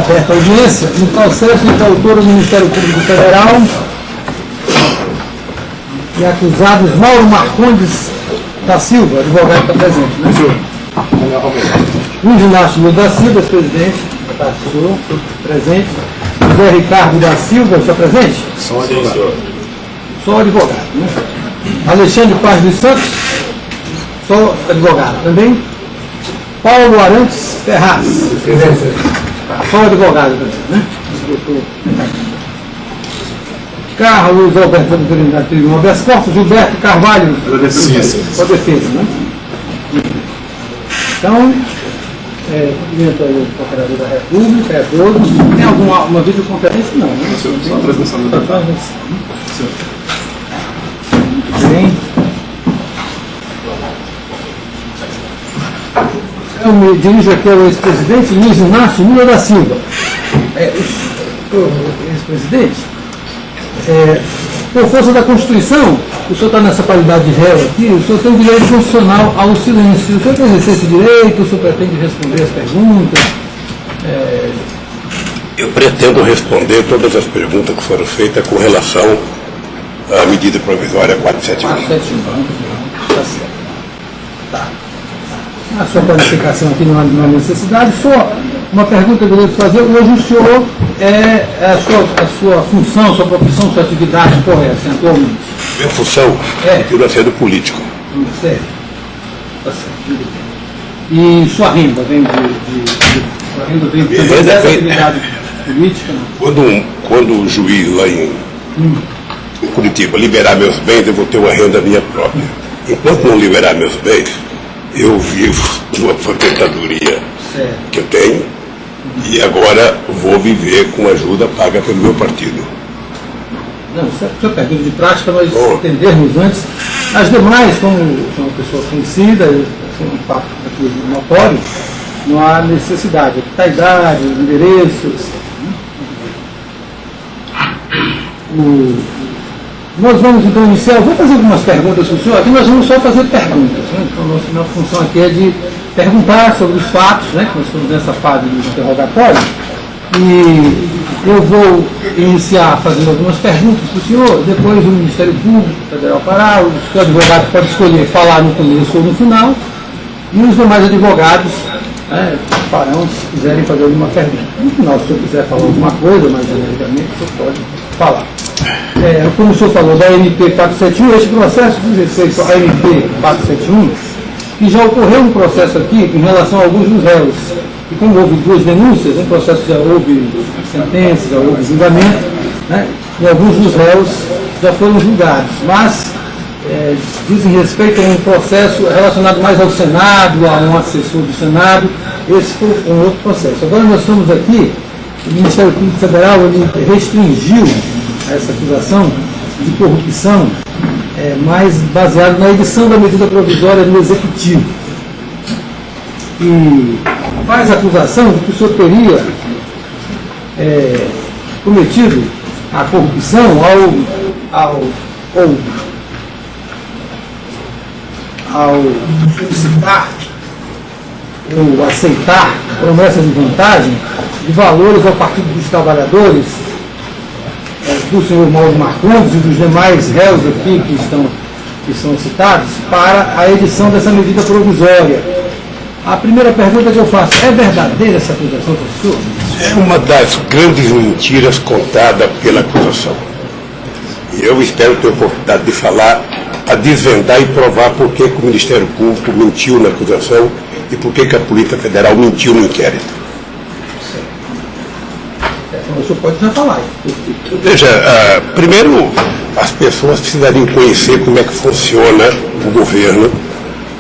aberta a audiência no processo em que a autora do Ministério Público Federal e acusados Mauro Marcondes da Silva, advogado que está presente, né? Luiz Inácio Lula da Silva, presidente, está presente. José Ricardo da Silva, está presente? Só advogado. Só advogado, né? Alexandre Paz dos Santos, só advogado também. Paulo Arantes Ferraz, só advogado também, né? Carlos Alberto da Tribuna Habeas Corpus, Gilberto Carvalho, só defesa, né? Então, cumprimento aí o Procurador da República, é todos. Tem alguma videoconferência? Não, né? Só a transmissão da bem. Eu me dirijo aqui ao ex-presidente Luiz Inácio Lula da Silva. Ex-presidente, por força da Constituição, o senhor está nessa qualidade de réu aqui, o senhor tem o direito constitucional ao silêncio. O senhor quer exercer esse direito? O senhor pretende responder as perguntas? Eu pretendo responder todas as perguntas que foram feitas com relação à medida provisória 471. 471, está certo. Tá. A sua qualificação aqui não há necessidade, só uma pergunta que eu devo fazer. Hoje o senhor a sua função, sua profissão, sua atividade, qual é, atualmente? Minha função é que eu sendo político. Certo. Tá certo. E sua renda vem sua renda vem dessa atividade política? Quando o juiz lá em Curitiba liberar meus bens, eu vou ter uma renda minha própria. Enquanto não liberar meus bens, eu vivo de uma aposentadoria que eu tenho e agora vou viver com ajuda paga pelo meu partido. Não, isso é pergunta de prática, nós entendermos antes. As demais, como são uma pessoa conhecida, um fato aqui notório, não há necessidade. Aqui está a idade, os endereços. Nós vamos então iniciar, eu vou fazer algumas perguntas para o senhor, aqui nós vamos só fazer perguntas, né? Então nossa função aqui é de perguntar sobre os fatos, né? Que nós estamos nessa fase de interrogatório, e eu vou iniciar fazendo algumas perguntas para o senhor, depois o Ministério Público Federal fará, o seu advogado pode escolher falar no começo ou no final, e os demais advogados farão se quiserem fazer alguma pergunta. No final, se o senhor quiser falar alguma coisa, mais genericamente, o senhor pode falar. Como o senhor falou, da MP 471, esse processo diz respeito à MP 471, que já ocorreu um processo aqui em relação a alguns dos réus. E como houve duas denúncias, um processo já houve sentença, já houve julgamento, né? E alguns dos réus já foram julgados. Mas dizem respeito a um processo relacionado mais ao Senado, a um assessor do Senado. Esse foi um outro processo. Agora nós estamos aqui, o Ministério Público Federal ele restringiu essa acusação de corrupção, mais baseado na edição da medida provisória do Executivo. E faz a acusação de que o senhor teria cometido a corrupção ao solicitar ou aceitar promessas de vantagem de valores ao Partido dos Trabalhadores, do senhor Mauro Marcondes e dos demais réus aqui que são citados, para a edição dessa medida provisória. A primeira pergunta que eu faço, é verdadeira essa acusação, professor? É uma das grandes mentiras contada pela acusação. E eu espero ter a oportunidade de falar, a desvendar e provar por que o Ministério Público mentiu na acusação e por que a Polícia Federal mentiu no inquérito. O senhor pode já falar. Veja, primeiro, as pessoas precisariam conhecer como é que funciona o governo,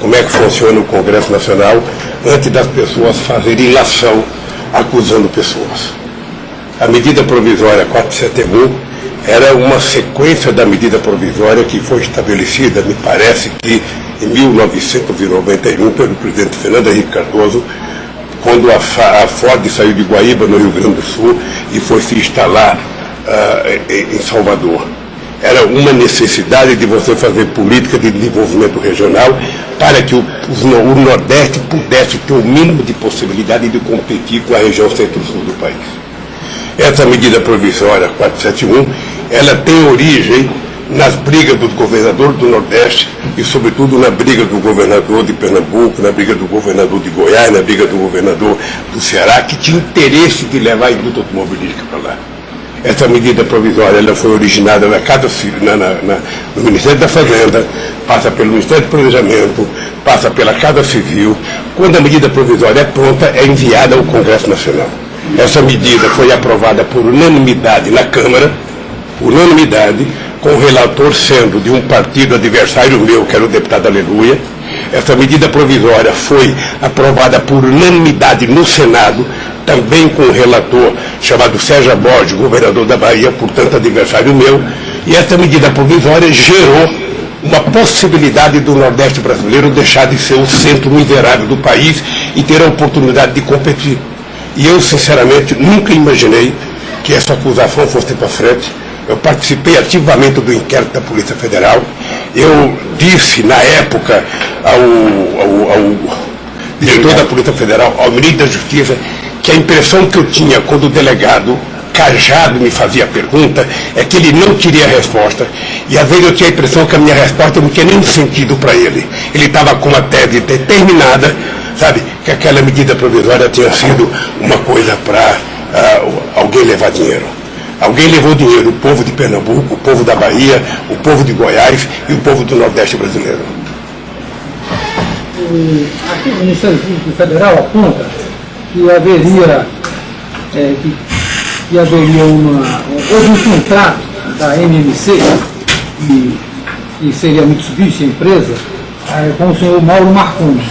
como é que funciona o Congresso Nacional, antes das pessoas fazerem ilação acusando pessoas. A medida provisória 471 era uma sequência da medida provisória que foi estabelecida, me parece que em 1991, pelo presidente Fernando Henrique Cardoso, quando a Ford saiu de Guaíba, no Rio Grande do Sul, e foi se instalar em Salvador. era uma necessidade de você fazer política de desenvolvimento regional para que o Nordeste pudesse ter o mínimo de possibilidade de competir com a região centro-sul do país. Essa medida provisória 471, ela tem origem nas brigas dos governadores do Nordeste e, sobretudo, na briga do governador de Pernambuco, na briga do governador de Goiás, na briga do governador do Ceará, que tinha interesse de levar a indústria automobilística para lá. Essa medida provisória ela foi originada no Ministério da Fazenda, passa pelo Ministério do Planejamento, passa pela Casa Civil. Quando a medida provisória é pronta, é enviada ao Congresso Nacional. Essa medida foi aprovada por unanimidade na Câmara, unanimidade, com o relator sendo de um partido adversário meu, que era o deputado Aleluia. Essa medida provisória foi aprovada por unanimidade no Senado, também com o relator chamado Sérgio Borges, governador da Bahia, portanto adversário meu. E essa medida provisória gerou uma possibilidade do Nordeste brasileiro deixar de ser o centro miserável do país e ter a oportunidade de competir. E eu, sinceramente, nunca imaginei que essa acusação fosse para frente. Eu participei ativamente do inquérito da Polícia Federal. Eu disse, na época, ao diretor da Polícia Federal, ao ministro da Justiça, que a impressão que eu tinha quando o delegado Cajado me fazia a pergunta é que ele não queria a resposta. E às vezes eu tinha a impressão que a minha resposta não tinha nenhum sentido para ele. Ele estava com uma tese determinada, sabe, que aquela medida provisória tinha sido uma coisa para alguém levar dinheiro. Alguém levou dinheiro, o povo de Pernambuco, o povo da Bahia, o povo de Goiás e o povo do Nordeste brasileiro. Aqui o Ministério Público Federal aponta que haveria, houve um contrato da MMC, que seria a Mitsubishi, a empresa, com o senhor Mauro Marcondes,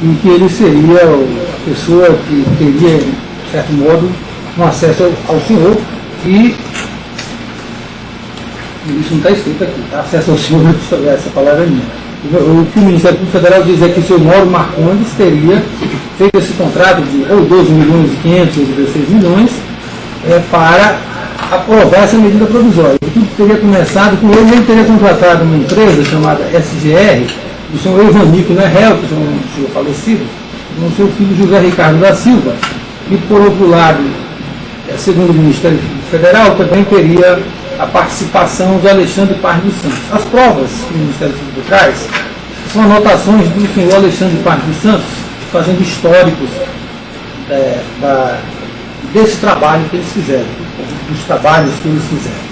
e que ele seria a pessoa que teria, de certo modo, um acesso ao senhor. E isso não está escrito aqui, tá? Acesso ao senhor, essa palavra é minha. O que o Ministério Público Federal diz é que o senhor Mauro Marcondes teria feito esse contrato de ou 12 milhões e 500 ou 16 milhões para aprovar essa medida provisória. E tudo teria começado com ele teria contratado uma empresa chamada SGR, do senhor Evanico Nerrel, que é um senhor falecido, com o seu filho José Ricardo da Silva. E, por outro lado, segundo o Ministério Federal, também teria a participação de Alexandre Paz dos Santos. As provas que o Ministério Público traz são anotações do senhor Alexandre Paz dos Santos, fazendo históricos desse trabalho que eles fizeram, dos trabalhos que eles fizeram.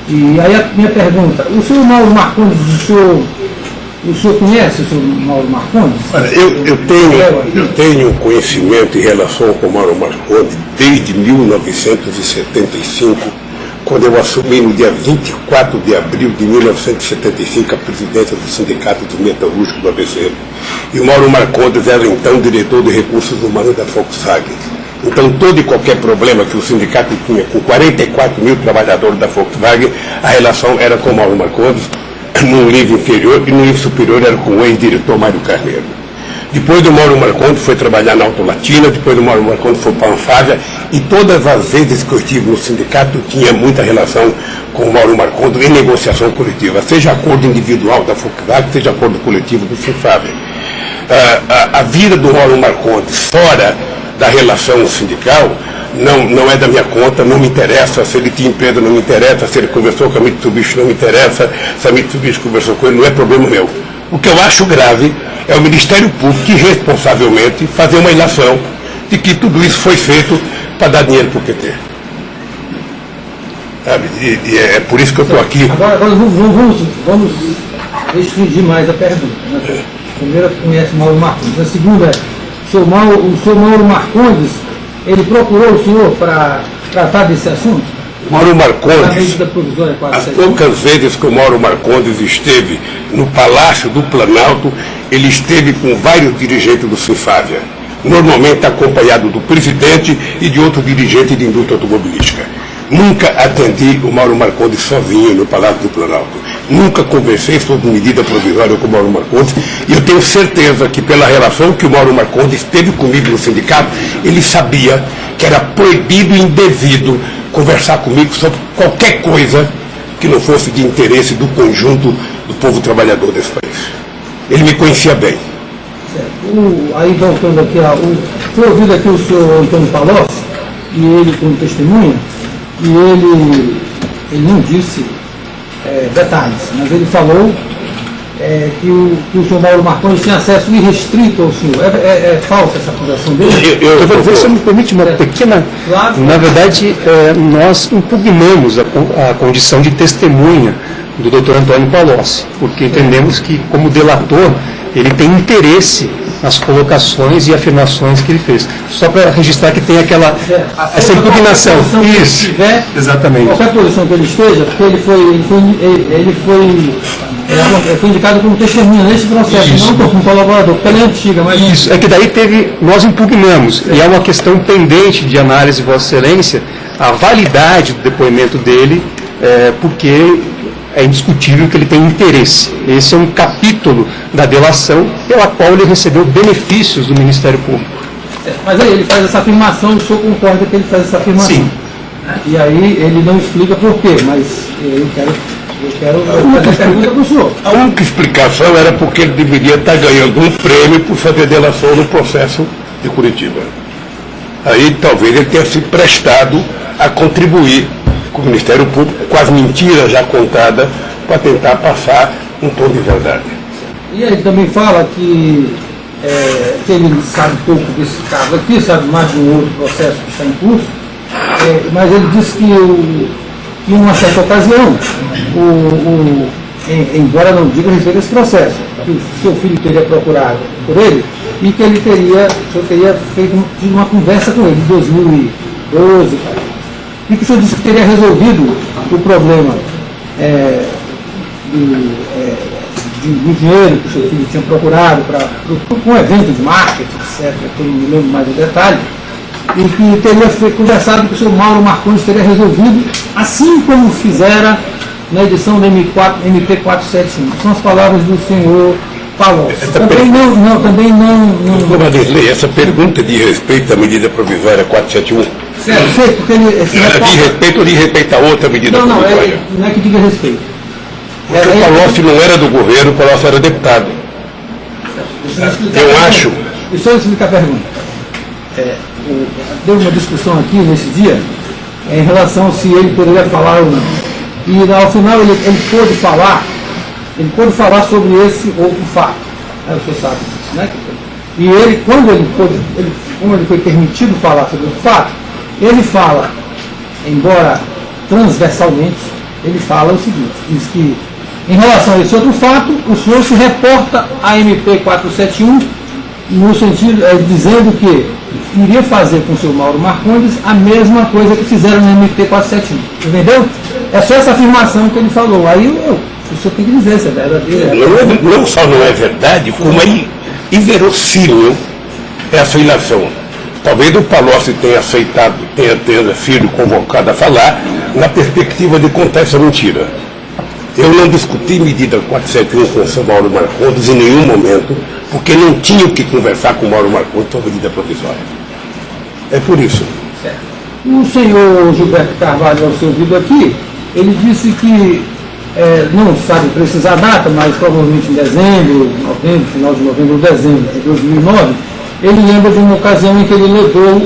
E aí a minha pergunta, o senhor Mauro Marcondes, o senhor conhece o senhor Mauro Marcondes? Olha, eu tenho conhecimento em relação com o Mauro Marcondes desde 1975, quando eu assumi no dia 24 de abril de 1975 a presidência do Sindicato dos Metalúrgicos do ABC. E o Mauro Marcondes era então diretor de recursos humanos da Volkswagen. Então todo e qualquer problema que o sindicato tinha com 44 mil trabalhadores da Volkswagen, a relação era com o Mauro Marcondes, no nível inferior, e no nível superior era com o ex-diretor Mário Carneiro. Depois do Mauro Marcondes foi trabalhar na Autolatina, depois do Mauro Marcondes foi para a Anfávia, e todas as vezes que eu estive no sindicato tinha muita relação com o Mauro Marcondes em negociação coletiva, seja acordo individual da Volkswagen, seja acordo coletivo do Sinfávia. A vida do Mauro Marcondes fora da relação sindical não é da minha conta, não me interessa. Se ele tinha empresa, não me interessa. Se ele conversou com a Mitsubishi, não me interessa. Se a Mitsubishi conversou com ele, não é problema meu. O que eu acho grave é o Ministério Público irresponsavelmente fazer uma ilação de que tudo isso foi feito para dar dinheiro para o PT. Sabe? E é por isso que eu estou aqui. Agora vamos restringir mais a pergunta. Né? Primeiro, conhece o Mauro Marcondes. A segunda é, o senhor Mauro Marcondes, ele procurou o senhor para tratar desse assunto? Mauro Marcondes, as poucas vezes que o Mauro Marcondes esteve no Palácio do Planalto, ele esteve com vários dirigentes do Sinfávia, normalmente acompanhado do presidente e de outro dirigente de indústria automobilística. Nunca atendi o Mauro Marcondes sozinho no Palácio do Planalto. Nunca conversei sobre medida provisória com o Mauro Marcondes, e eu tenho certeza que, pela relação que o Mauro Marcondes teve comigo no sindicato, ele sabia que era proibido e indevido conversar comigo sobre qualquer coisa que não fosse de interesse do conjunto do povo trabalhador desse país. Ele me conhecia bem. Aí voltando aqui, foi ouvido aqui o senhor Antônio Palocci, e ele como testemunha, e ele não disse detalhes, mas ele falou que o senhor Mauro Marcondes tinha acesso irrestrito ao senhor. É falsa essa acusação dele? Se me permite uma pequena... Claro. Na verdade, nós impugnamos a condição de testemunha do Dr. Antônio Palocci, porque entendemos que, como delator, ele tem interesse nas colocações e afirmações que ele fez. Só para registrar que tem essa impugnação. Isso, exatamente. Qualquer posição que ele esteja, porque ele foi indicado como testemunha nesse processo, Isso. não como colaborador, porque ele é antiga, mas... Isso, é que daí nós impugnamos, e é uma questão pendente de análise, Vossa Excelência, a validade do depoimento dele, porque é indiscutível que ele tem interesse. Esse é um capítulo da delação pela qual ele recebeu benefícios do Ministério Público. Mas aí ele faz essa afirmação, o senhor concorda que ele faz essa afirmação? Sim. E aí ele não explica por quê, mas eu quero fazer a pergunta para o senhor. A única explicação era porque ele deveria estar ganhando um prêmio por fazer delação no processo de Curitiba. Aí talvez ele tenha se prestado a contribuir com o Ministério Público, com as mentiras já contadas, para tentar passar um tom de verdade. E ele também fala que ele sabe pouco desse caso aqui, sabe mais de um outro processo que está em curso, mas ele disse que em uma certa ocasião, embora não diga a respeito desse processo, que o seu filho teria procurado por ele e que o senhor teria tido uma conversa com ele em 2012, e que o senhor disse que teria resolvido o problema do dinheiro que o seu filho tinha procurado para um evento de marketing, etc., que eu não me lembro mais o detalhe, e que teria conversado que o senhor Mauro Marcondes teria resolvido, assim como fizera na edição do MP 471. São as palavras do senhor Palocci. Também não... Vanderlei, essa pergunta de respeito à medida provisória 471, Sei, porque ele... era de respeito ou de respeito a outra medida provisória? Não é que diga respeito. Porque o Palocci não era do governo, o Palocci era deputado. Eu acho... Deixa eu explicar a pergunta. Deu uma discussão aqui nesse dia em relação se ele poderia falar ou não. E ao final ele pôde falar sobre esse outro fato. O senhor sabe disso, né? E ele, como ele foi permitido falar sobre o fato, ele fala, embora transversalmente, ele fala o seguinte, diz que em relação a esse outro fato, o senhor se reporta à MP 471 no sentido, dizendo que iria fazer com o senhor Mauro Marcondes a mesma coisa que fizeram no MP 471. Entendeu? É só essa afirmação que ele falou. Aí o senhor tem que dizer se é verdadeiro. Não só não é verdade, como é inverossímil essa ilação. Talvez o Palocci tenha aceitado, tenha sido convocado a falar na perspectiva de contar essa mentira. Eu não discuti medida 471 com o senhor Mauro Marcondes em nenhum momento, porque não tinha que conversar com o Mauro Marcondes sobre medida provisória. É por isso. Certo. O senhor Gilberto Carvalho, ao ser ouvido aqui, ele disse que não sabe precisar a data, mas provavelmente em dezembro, novembro, final de novembro ou dezembro de 2009, ele lembra de uma ocasião em que ele levou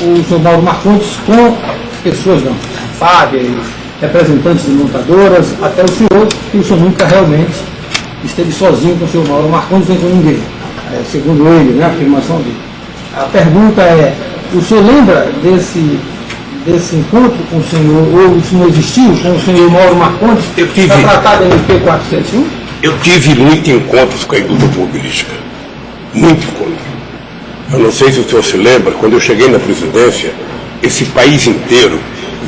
o senhor Mauro Marcondes com pessoas da FAB, representantes de montadoras, até o senhor, que o senhor nunca realmente esteve sozinho com o senhor Mauro Marcondes, nem com ninguém, segundo ele, né, a afirmação dele. A pergunta é, o senhor lembra desse encontro com o senhor, ou isso não existiu, com o senhor Mauro Marcondes, para tratar da MP 471? Eu tive muitos encontros com a indústria automobilística. Muito encontro. Eu não sei se o senhor se lembra, quando eu cheguei na presidência, esse país inteiro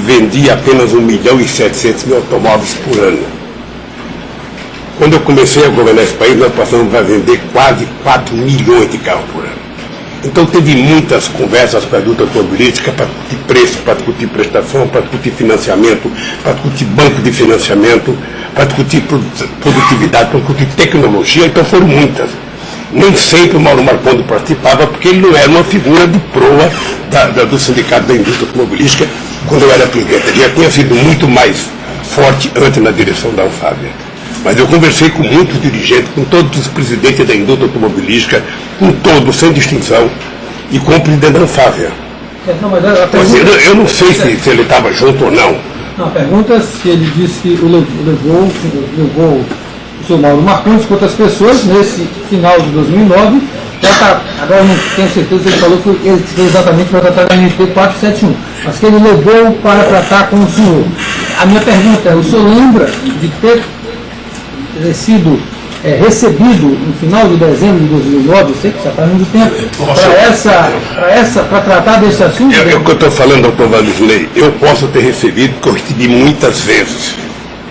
vendia apenas 1.700.000 automóveis por ano. Quando eu comecei a governar esse país, nós passamos a vender quase 4 milhões de carros por ano. Então teve muitas conversas com a indústria automobilística para discutir preço, para discutir prestação, para discutir financiamento, para discutir banco de financiamento, para discutir produtividade, para discutir tecnologia, então foram muitas. Nem sempre o Mauro Marcondes participava, porque ele não era uma figura de proa do Sindicato da Indústria Automobilística quando eu era presidente. Ele já tinha sido muito mais forte antes na direção da Anfávia. Mas eu conversei com muitos dirigentes, com todos os presidentes da indústria automobilística, com todos, sem distinção, e com o presidente da Anfávia. Não, mas a pergunta... Eu não sei se ele estava junto ou não. Não, a pergunta é se ele disse que levou o seu Mauro Marcondes com outras pessoas nesse final de 2009. Agora eu não tenho certeza se ele falou que ele foi exatamente para tratar da MP 471, mas que ele levou para tratar com o senhor. A minha pergunta é, o senhor lembra de ter sido recebido no final de dezembro de 2009, eu sei que já está muito tempo, para tratar desse assunto? O que eu estou falando, doutor Valdisney, eu posso ter recebido, porque eu recebi muitas vezes,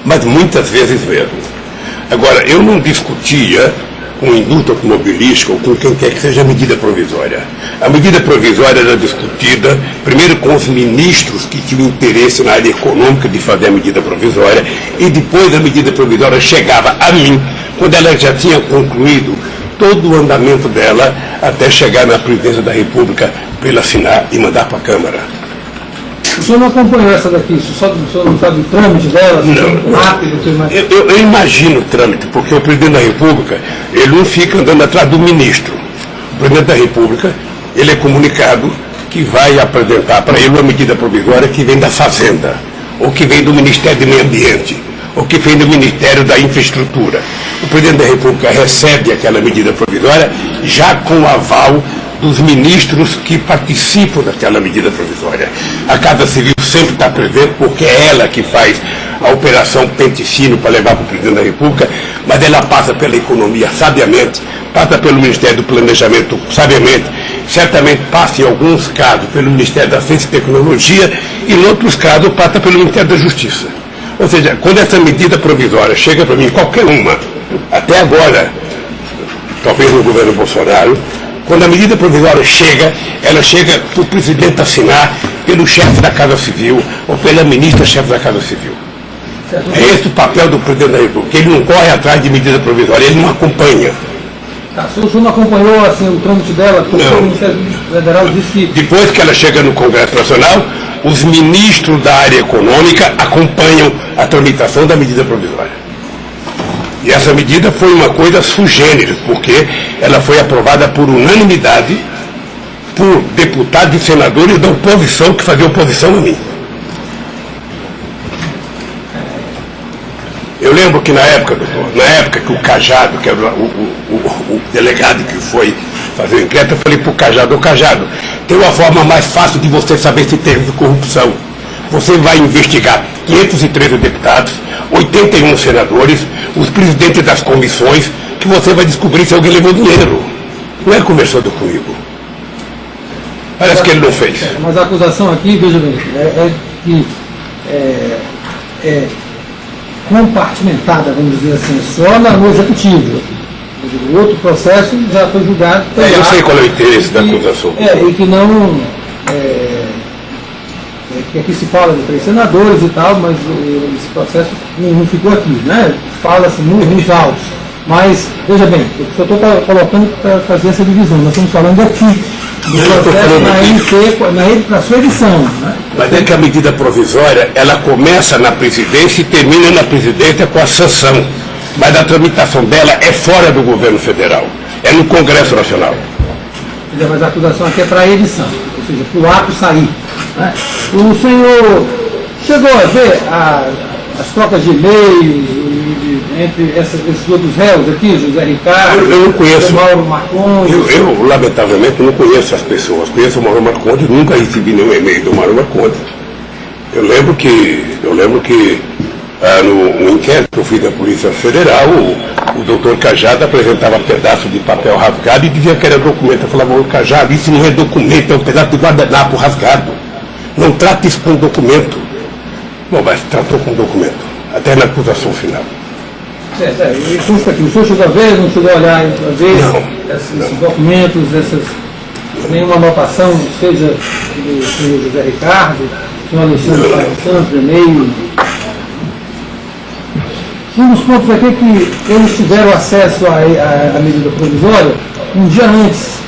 mas muitas vezes mesmo. Agora, eu não discutia com a indústria automobilística ou com quem quer que seja a medida provisória. A medida provisória era discutida primeiro com os ministros que tinham interesse na área econômica de fazer a medida provisória, e depois a medida provisória chegava a mim, quando ela já tinha concluído todo o andamento dela, até chegar na presidência da República para ele assinar e mandar para a Câmara. O senhor não acompanhou essa daqui? O senhor não sabe o trâmite dela? Não. Rápido, eu imagino o trâmite, porque o presidente da República, ele não fica andando atrás do ministro. O presidente da República, ele é comunicado que vai apresentar para ele uma medida provisória que vem da Fazenda, ou que vem do Ministério do Meio Ambiente, ou que vem do Ministério da Infraestrutura. O presidente da República recebe aquela medida provisória já com o aval dos ministros que participam daquela medida provisória. A Casa Civil sempre está presente, porque é ela que faz a operação pente fino para levar para o presidente da República, mas ela passa pela economia sabiamente, passa pelo Ministério do Planejamento sabiamente, certamente passa em alguns casos pelo Ministério da Ciência e Tecnologia, e em outros casos passa pelo Ministério da Justiça. Ou seja, quando essa medida provisória chega para mim, qualquer uma, até agora, talvez no governo Bolsonaro, quando a medida provisória chega, ela chega para o presidente assinar, pelo chefe da Casa Civil ou pela ministra-chefe da Casa Civil. É esse o papel do presidente da República. Ele não corre atrás de medida provisória, ele não acompanha. Tá, o senhor não acompanhou assim, o trâmite dela? Porque o Ministério Federal disse que... Depois que ela chega no Congresso Nacional, os ministros da área econômica acompanham a tramitação da medida provisória. E essa medida foi uma coisa sui generis, porque ela foi aprovada por unanimidade por deputados e senadores da oposição que faziam oposição a mim. Eu lembro que na época que o Cajado, que era o delegado que foi fazer o inquérito, eu falei para o Cajado, tem uma forma mais fácil de você saber se teve corrupção. Você vai investigar 513 deputados, 81 senadores, os presidentes das comissões, que você vai descobrir se alguém levou dinheiro. Não é conversando comigo. Parece que ele não fez. Mas a acusação aqui, veja bem, é que é compartimentada, vamos dizer assim, só no executivo. O outro processo já foi julgado. Eu sei qual é o interesse da acusação. E que não... que aqui se fala de 3 senadores e tal, mas esse processo não ficou aqui, né? Fala-se nos autos. Mas, veja bem, eu estou colocando para fazer essa divisão. Nós estamos falando aqui do processo na sua edição. Né? Mas é que a medida provisória, ela começa na presidência e termina na presidência com a sanção. Mas a tramitação dela é fora do governo federal. É no Congresso Nacional. Mas a acusação aqui é para a edição, ou seja, para o ato sair. Né? O senhor chegou a ver as trocas de e-mails entre esses outros réus aqui, José Ricardo, eu não conheço. Mauro Marcondes? Eu, lamentavelmente, não conheço as pessoas. Conheço o Mauro Marcondes, nunca recebi nenhum e-mail do Mauro Marcondes. Eu lembro que no inquérito que eu fiz da Polícia Federal, o doutor Cajado apresentava pedaço de papel rasgado e dizia que era documento. Eu falava, ô Cajado, isso não é documento, é um pedaço de guardanapo rasgado. Não trata isso com documento. Bom, mas tratou com documento, até na acusação final. E consta aqui, o senhor chegou a ver, não chegou a olhar a ver esses documentos, nenhuma anotação, seja do senhor José Ricardo, do senhor Alexandre Santos, e-mail. Um dos pontos aqui é que eles tiveram acesso à medida provisória um dia antes,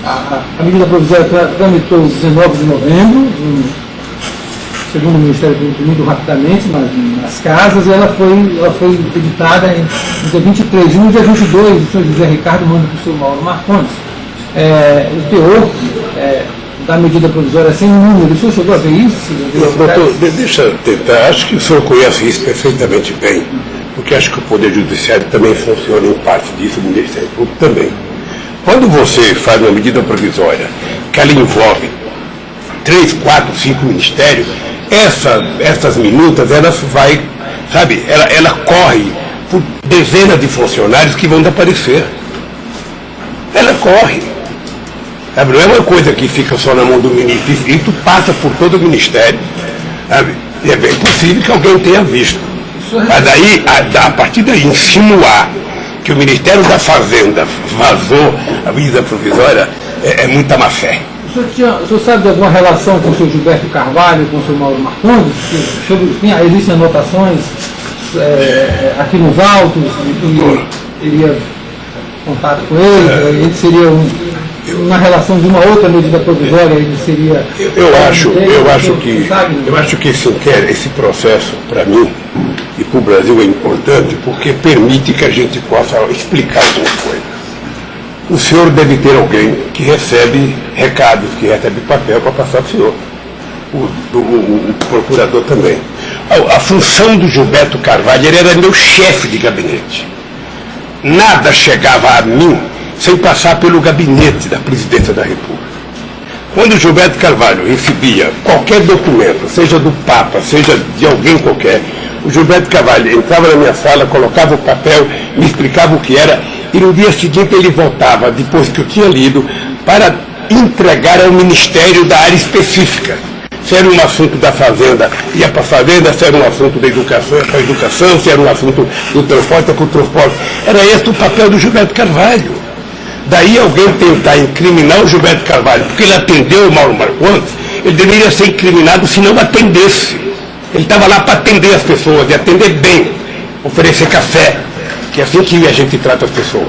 a medida provisória tramitou 19 de novembro, segundo o Ministério Público, muito rapidamente nas casas, e ela foi editada no dia 23. E no dia 22, o senhor José Ricardo manda para o senhor Mauro Marcondes o teor da medida provisória sem número. O senhor chegou a ver isso? Doutor, deixa eu tentar. Acho que o senhor conhece isso perfeitamente bem, porque acho que o Poder Judiciário também funciona em parte disso, o Ministério Público também. Quando você faz uma medida provisória que ela envolve 3, 4, 5 ministérios, essas minutas, elas vai, sabe, ela corre por dezenas de funcionários que vão desaparecer. Ela corre. Sabe? Não é uma coisa que fica só na mão do ministro, isso passa por todo o ministério. Sabe? E é bem possível que alguém tenha visto. Mas daí, a partir daí, insinuar que o Ministério da Fazenda vazou a medida provisória é muita má fé. O senhor sabe de alguma relação com o senhor Gilberto Carvalho, com o senhor Mauro Marcondes? Existem anotações aqui nos autos, que teria contato com ele seria uma relação de uma outra medida provisória, ele seria... Eu acho que esse processo, para mim, e para o Brasil é importante, porque permite que a gente possa explicar alguma coisa. O senhor deve ter alguém que recebe recados, que recebe papel para passar para o senhor. O procurador também. A função do Gilberto Carvalho, ele era meu chefe de gabinete. Nada chegava a mim sem passar pelo gabinete da Presidência da República. Quando o Gilberto Carvalho recebia qualquer documento, seja do Papa, seja de alguém qualquer, o Gilberto Carvalho entrava na minha sala, colocava o papel, me explicava o que era, e no dia seguinte ele voltava, depois que eu tinha lido, para entregar ao Ministério da área específica. Se era um assunto da Fazenda, ia para a Fazenda; se era um assunto da educação, para a educação; se era um assunto do transporte, para o transporte. Era esse o papel do Gilberto Carvalho. Daí alguém tentar incriminar o Gilberto Carvalho, porque ele atendeu o Mauro Marcondes, ele deveria ser incriminado se não atendesse. Ele estava lá para atender as pessoas, e atender bem, oferecer café, que é assim que a gente trata as pessoas.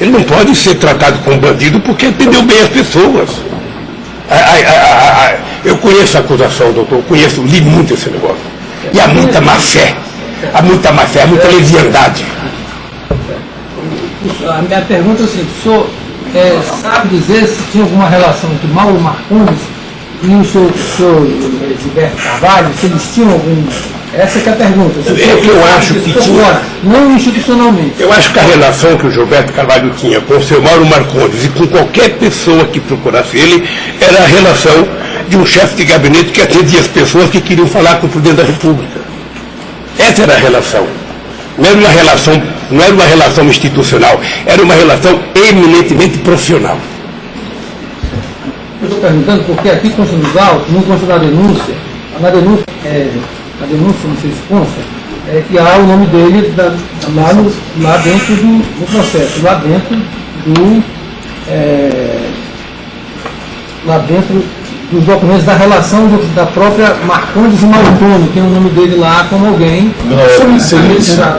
Ele não pode ser tratado como bandido porque atendeu bem as pessoas. Eu conheço a acusação, doutor, li muito esse negócio. E há muita má fé, há muita leviandade. A minha pergunta é assim: o senhor sabe dizer se tinha alguma relação entre Mauro Marcondes e o senhor Gilberto Carvalho, se eles tinham algum... Essa que é a pergunta. Eu acho que tinha... Não institucionalmente. Eu acho que a relação que o Gilberto Carvalho tinha com o seu Mauro Marcondes e com qualquer pessoa que procurasse ele era a relação de um chefe de gabinete que atendia as pessoas que queriam falar com o presidente da República. Essa era a relação. Não era uma relação institucional, era uma relação eminentemente profissional. Eu estou perguntando porque aqui consta nos autos, não consta da denúncia, na denúncia, não sei se consta, que há o nome dele lá dentro do processo, lá dentro dos documentos da relação da própria Marcondes e Marconi, tem o nome dele lá como alguém. Excelência,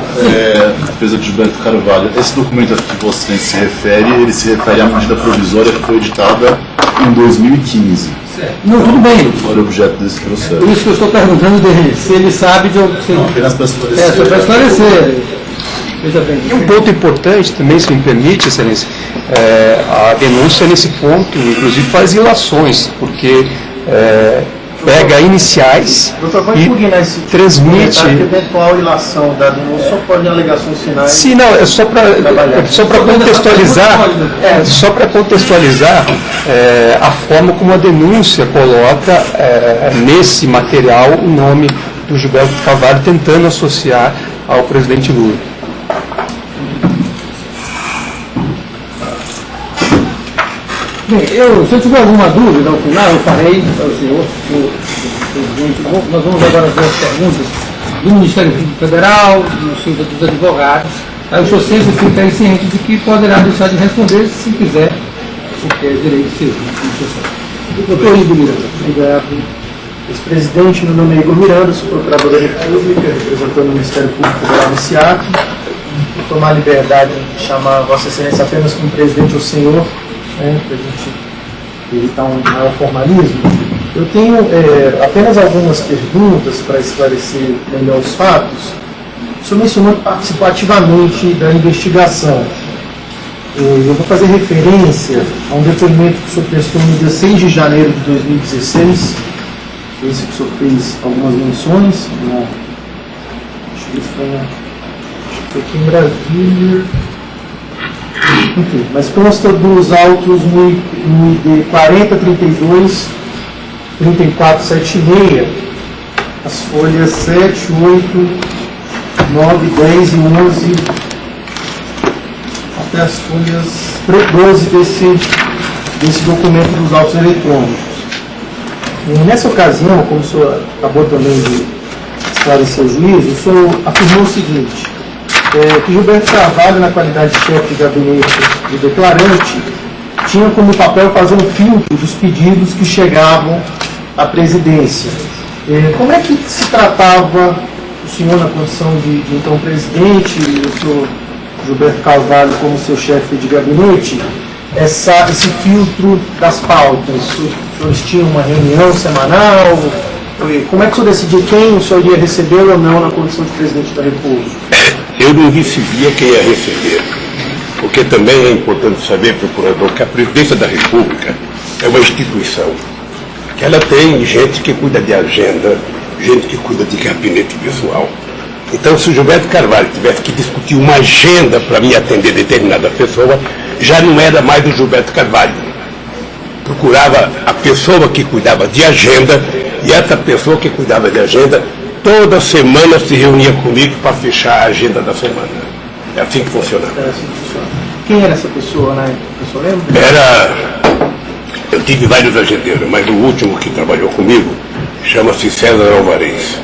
defesa de Gilberto Carvalho, esse documento a que você se refere, ele se refere à medida provisória que foi editada em 2015. Certo. Não, tudo bem. Foi objeto desse processo. Por isso que eu estou perguntando dele, se ele sabe de... Apenas para esclarecer. Só para esclarecer. Veja bem. E um ponto importante também, se me permite, Excelência, a denúncia nesse ponto, inclusive, faz ilações, porque pega iniciais e transmite... A eventual ilação da denúncia só pode em alegações finais... Sim, não, é só para contextualizar, a forma como a denúncia coloca nesse material o nome do Gilberto Carvalho, tentando associar ao presidente Lula. Bem, se eu tiver alguma dúvida ao final, eu farei para o senhor, presidente. Nós vamos agora ver as perguntas do Ministério Público Federal, dos advogados. Aí o senhor sempre fica aí ciente de que poderá deixar de responder se quiser, porque é direito seu. Doutor Igor Miranda. Obrigado. Ex-presidente, meu nome é Igor Miranda, sou procurador da República, representando o Ministério Público Federal nesse ato. Vou tomar a liberdade de chamar Vossa Excelência apenas como presidente ou senhor, para a gente evitar um maior formalismo. Eu tenho apenas algumas perguntas para esclarecer melhor os fatos. O senhor mencionou que participou ativamente da investigação. Eu vou fazer referência a um depoimento que o senhor prestou no dia 6 de janeiro de 2016. Esse que o senhor fez algumas menções. Acho que foi aqui em Brasília. Enfim, mas consta dos autos no ID 4032, 3476, as folhas 7, 8, 9, 10 e 11, até as folhas 12 desse documento dos autos eletrônicos. E nessa ocasião, como o senhor acabou também de esclarecer o juízo, o senhor afirmou o seguinte, que Gilberto Carvalho, na qualidade de chefe de gabinete de declarante, tinha como papel fazer um filtro dos pedidos que chegavam à presidência. Como é que se tratava o senhor na condição de então presidente, e o senhor Gilberto Carvalho como seu chefe de gabinete, esse filtro das pautas? Os senhores tinham uma reunião semanal? Como é que o senhor decidia quem o senhor ia receber ou não na condição de presidente da República? Eu não recebia quem ia receber, porque também é importante saber, procurador, que a Presidência da República é uma instituição, que ela tem gente que cuida de agenda, gente que cuida de gabinete pessoal. Então, se o Gilberto Carvalho tivesse que discutir uma agenda para me atender determinada pessoa, já não era mais o Gilberto Carvalho. Procurava a pessoa que cuidava de agenda, e essa pessoa que cuidava de agenda toda semana se reunia comigo para fechar a agenda da semana. É assim que funcionava. Quem era essa pessoa, né? O senhor lembra? Eu tive vários agendeiros, mas o último que trabalhou comigo chama-se César Alvarez.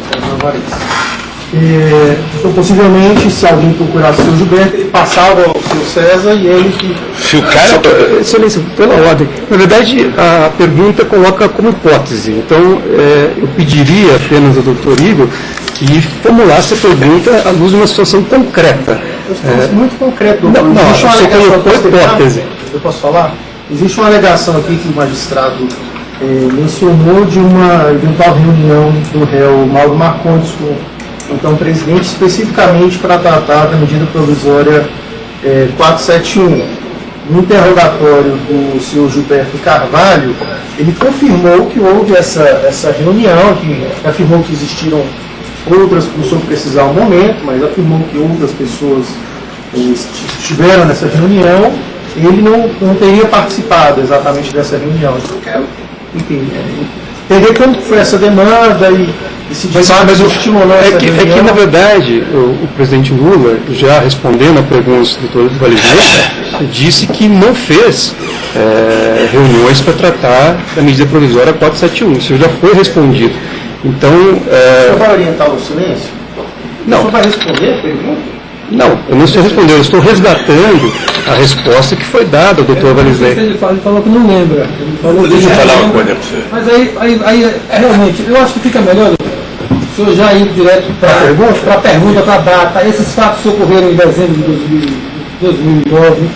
Então, possivelmente, se alguém procurasse o seu Gilberto, ele passava ao seu César e ele que... Se o cara... Excelência, pela ordem. Na verdade, a pergunta coloca como hipótese. Então, eu pediria apenas ao doutor Igor que formulasse a pergunta à luz de uma situação concreta. Muito concreto, doutor. Não, você colocou hipótese. Eu posso falar? Existe uma alegação aqui que o magistrado mencionou de uma eventual reunião do réu Mauro Marcondes com então presidente, especificamente para tratar da medida provisória 471. No interrogatório do senhor Gilberto Carvalho, ele confirmou que houve essa reunião, que afirmou que existiram outras, não soube precisar o momento, mas afirmou que outras pessoas estiveram nessa reunião. Ele não teria participado exatamente dessa reunião. Então eu quero, enfim, entender como foi essa demanda e se estimulou essa reunião. É que, na verdade, o presidente Lula, já respondendo a pergunta do doutor Valizete, disse que não fez reuniões para tratar da medida provisória 471. Isso já foi respondido. Então... O senhor vai orientar o silêncio? Não. O senhor vai responder a pergunta? Não, eu não estou respondendo, eu estou resgatando a resposta que foi dada ao doutor Valizete. Ele falou que não lembra. Ele falou Deixa eu falar uma lembra. coisa para você. Mas aí realmente, eu acho que fica melhor, doutor, o senhor já ir direto para a pergunta, para a data. Esses fatos ocorreram em dezembro de 2009.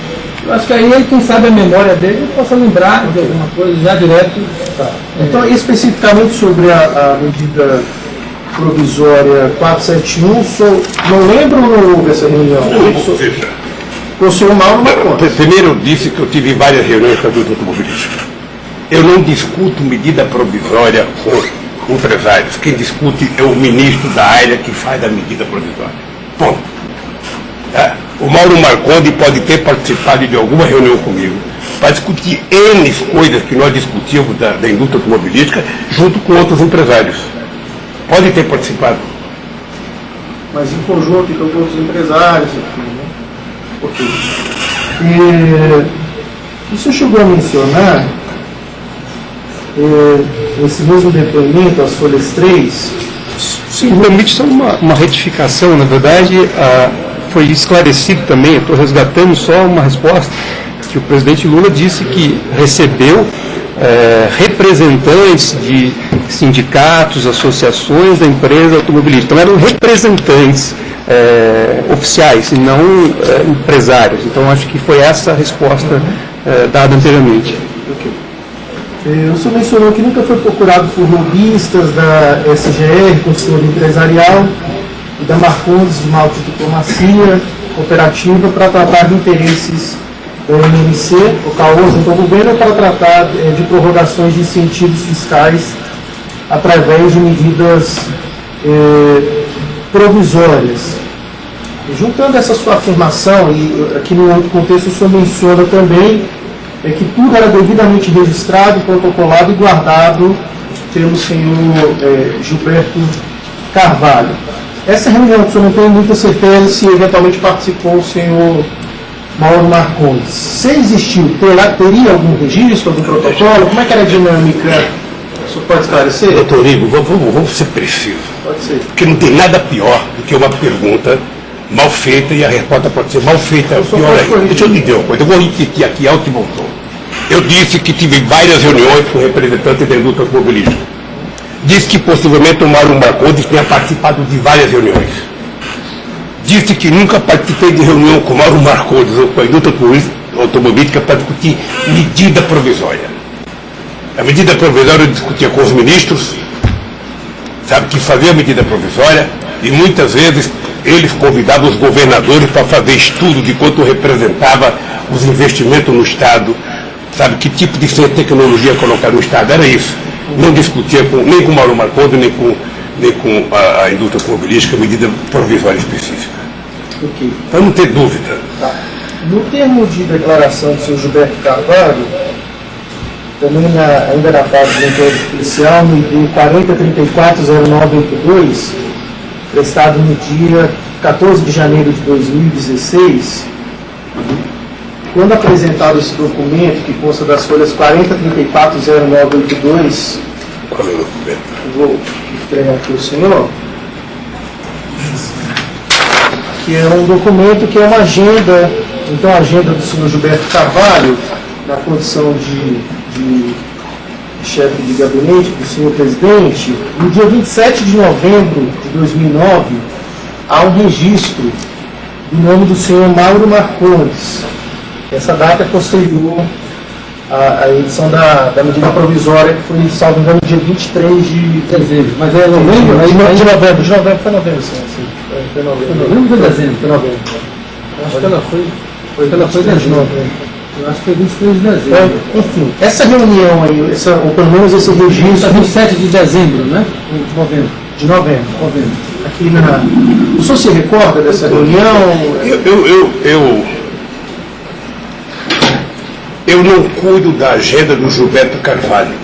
Eu acho que aí, quem sabe a memória dele, possa lembrar de alguma coisa já direto. Tá. Então, especificamente sobre a medida provisória 471, o senhor não lembra ou não houve essa reunião? O senhor Mauro Marcondes. Primeiro eu disse que eu tive várias reuniões com a indústria automobilística. Eu não discuto medida provisória com empresários. Quem discute é o ministro da área que faz a medida provisória. Ponto. O Mauro Marcondes pode ter participado de alguma reunião comigo para discutir N coisas que nós discutíamos da indústria automobilística junto com outros empresários. Pode ter participado. Mas em conjunto com outros empresários, enfim, né? Ok. O senhor chegou a mencionar esse mesmo depoimento, as folhas 3. Sim, permite só uma retificação, na verdade, foi esclarecido também, eu estou resgatando só uma resposta, que o presidente Lula disse que recebeu representantes de sindicatos, associações da empresa automobilística. Então eram representantes oficiais e não empresários. Então acho que foi essa a resposta dada anteriormente. Okay. O senhor mencionou que nunca foi procurado por lobistas da SGR, Consultoria Empresarial, e da Marcondes de Malta de Diplomacia Cooperativa para tratar de interesses da MMC, o CAO, junto ao governo, para tratar de prorrogações de incentivos fiscais através de medidas provisórias. Juntando essa sua afirmação, e aqui no outro contexto o senhor menciona também que tudo era devidamente registrado, protocolado e guardado pelo senhor Gilberto Carvalho. Essa reunião, o senhor não tem muita certeza se eventualmente participou o senhor Mauro Marcondes. Se existiu, teria algum registro, algum protocolo? Como é que era a dinâmica? O senhor pode esclarecer? Doutor Igor, vamos ser precisos. Pode ser. Porque não tem nada pior do que uma pergunta mal feita e a resposta pode ser mal feita, pior ainda. Deixa eu lhe dizer uma coisa, eu vou repetir aqui alto e bom tom. Eu disse que tive várias reuniões com representantes da indústria automobilística. Disse que possivelmente o Mauro Marcondes tenha participado de várias reuniões. Disse que nunca participei de reunião com o Mauro Marcondes ou com a indústria automobilística para discutir medida provisória. A medida provisória eu discutia com os ministros, sabe, que fazia a medida provisória, e muitas vezes eles convidavam os governadores para fazer estudo de quanto representava os investimentos no Estado, sabe, que tipo de tecnologia colocar no Estado, era isso. Não discutia nem com o Mauro Marcondes, nem com a indústria automobilística, medida provisória específica. Ok. Para não ter dúvida. Tá. No termo de declaração do senhor Gilberto Carvalho, também ainda na fase do inquérito policial, no ID 40340982, prestado no dia 14 de janeiro de 2016, quando apresentado esse documento, que consta das folhas 40340982, Qual é o documento? vou entregar aqui ao senhor, que é um documento que é uma agenda, então a agenda do senhor Gilberto Carvalho, na condição de chefe de gabinete do senhor presidente, no dia 27 de novembro de 2009, há um registro do nome do senhor Mauro Marcondes. Essa data é posterior à edição da medida provisória, que foi, salvo engano, no dia 23 de dezembro. Mas é novembro? De novembro, foi novembro, sim. Foi novembro. Novembro ou foi dezembro? Foi novembro. Acho que ela foi dezembro. Eu acho que foi 23 de dezembro. Enfim, essa reunião aí, ou pelo menos esse registro... 27 de dezembro, né? De novembro. De novembro. Aqui o senhor se recorda dessa reunião? Eu não cuido da agenda do Gilberto Carvalho.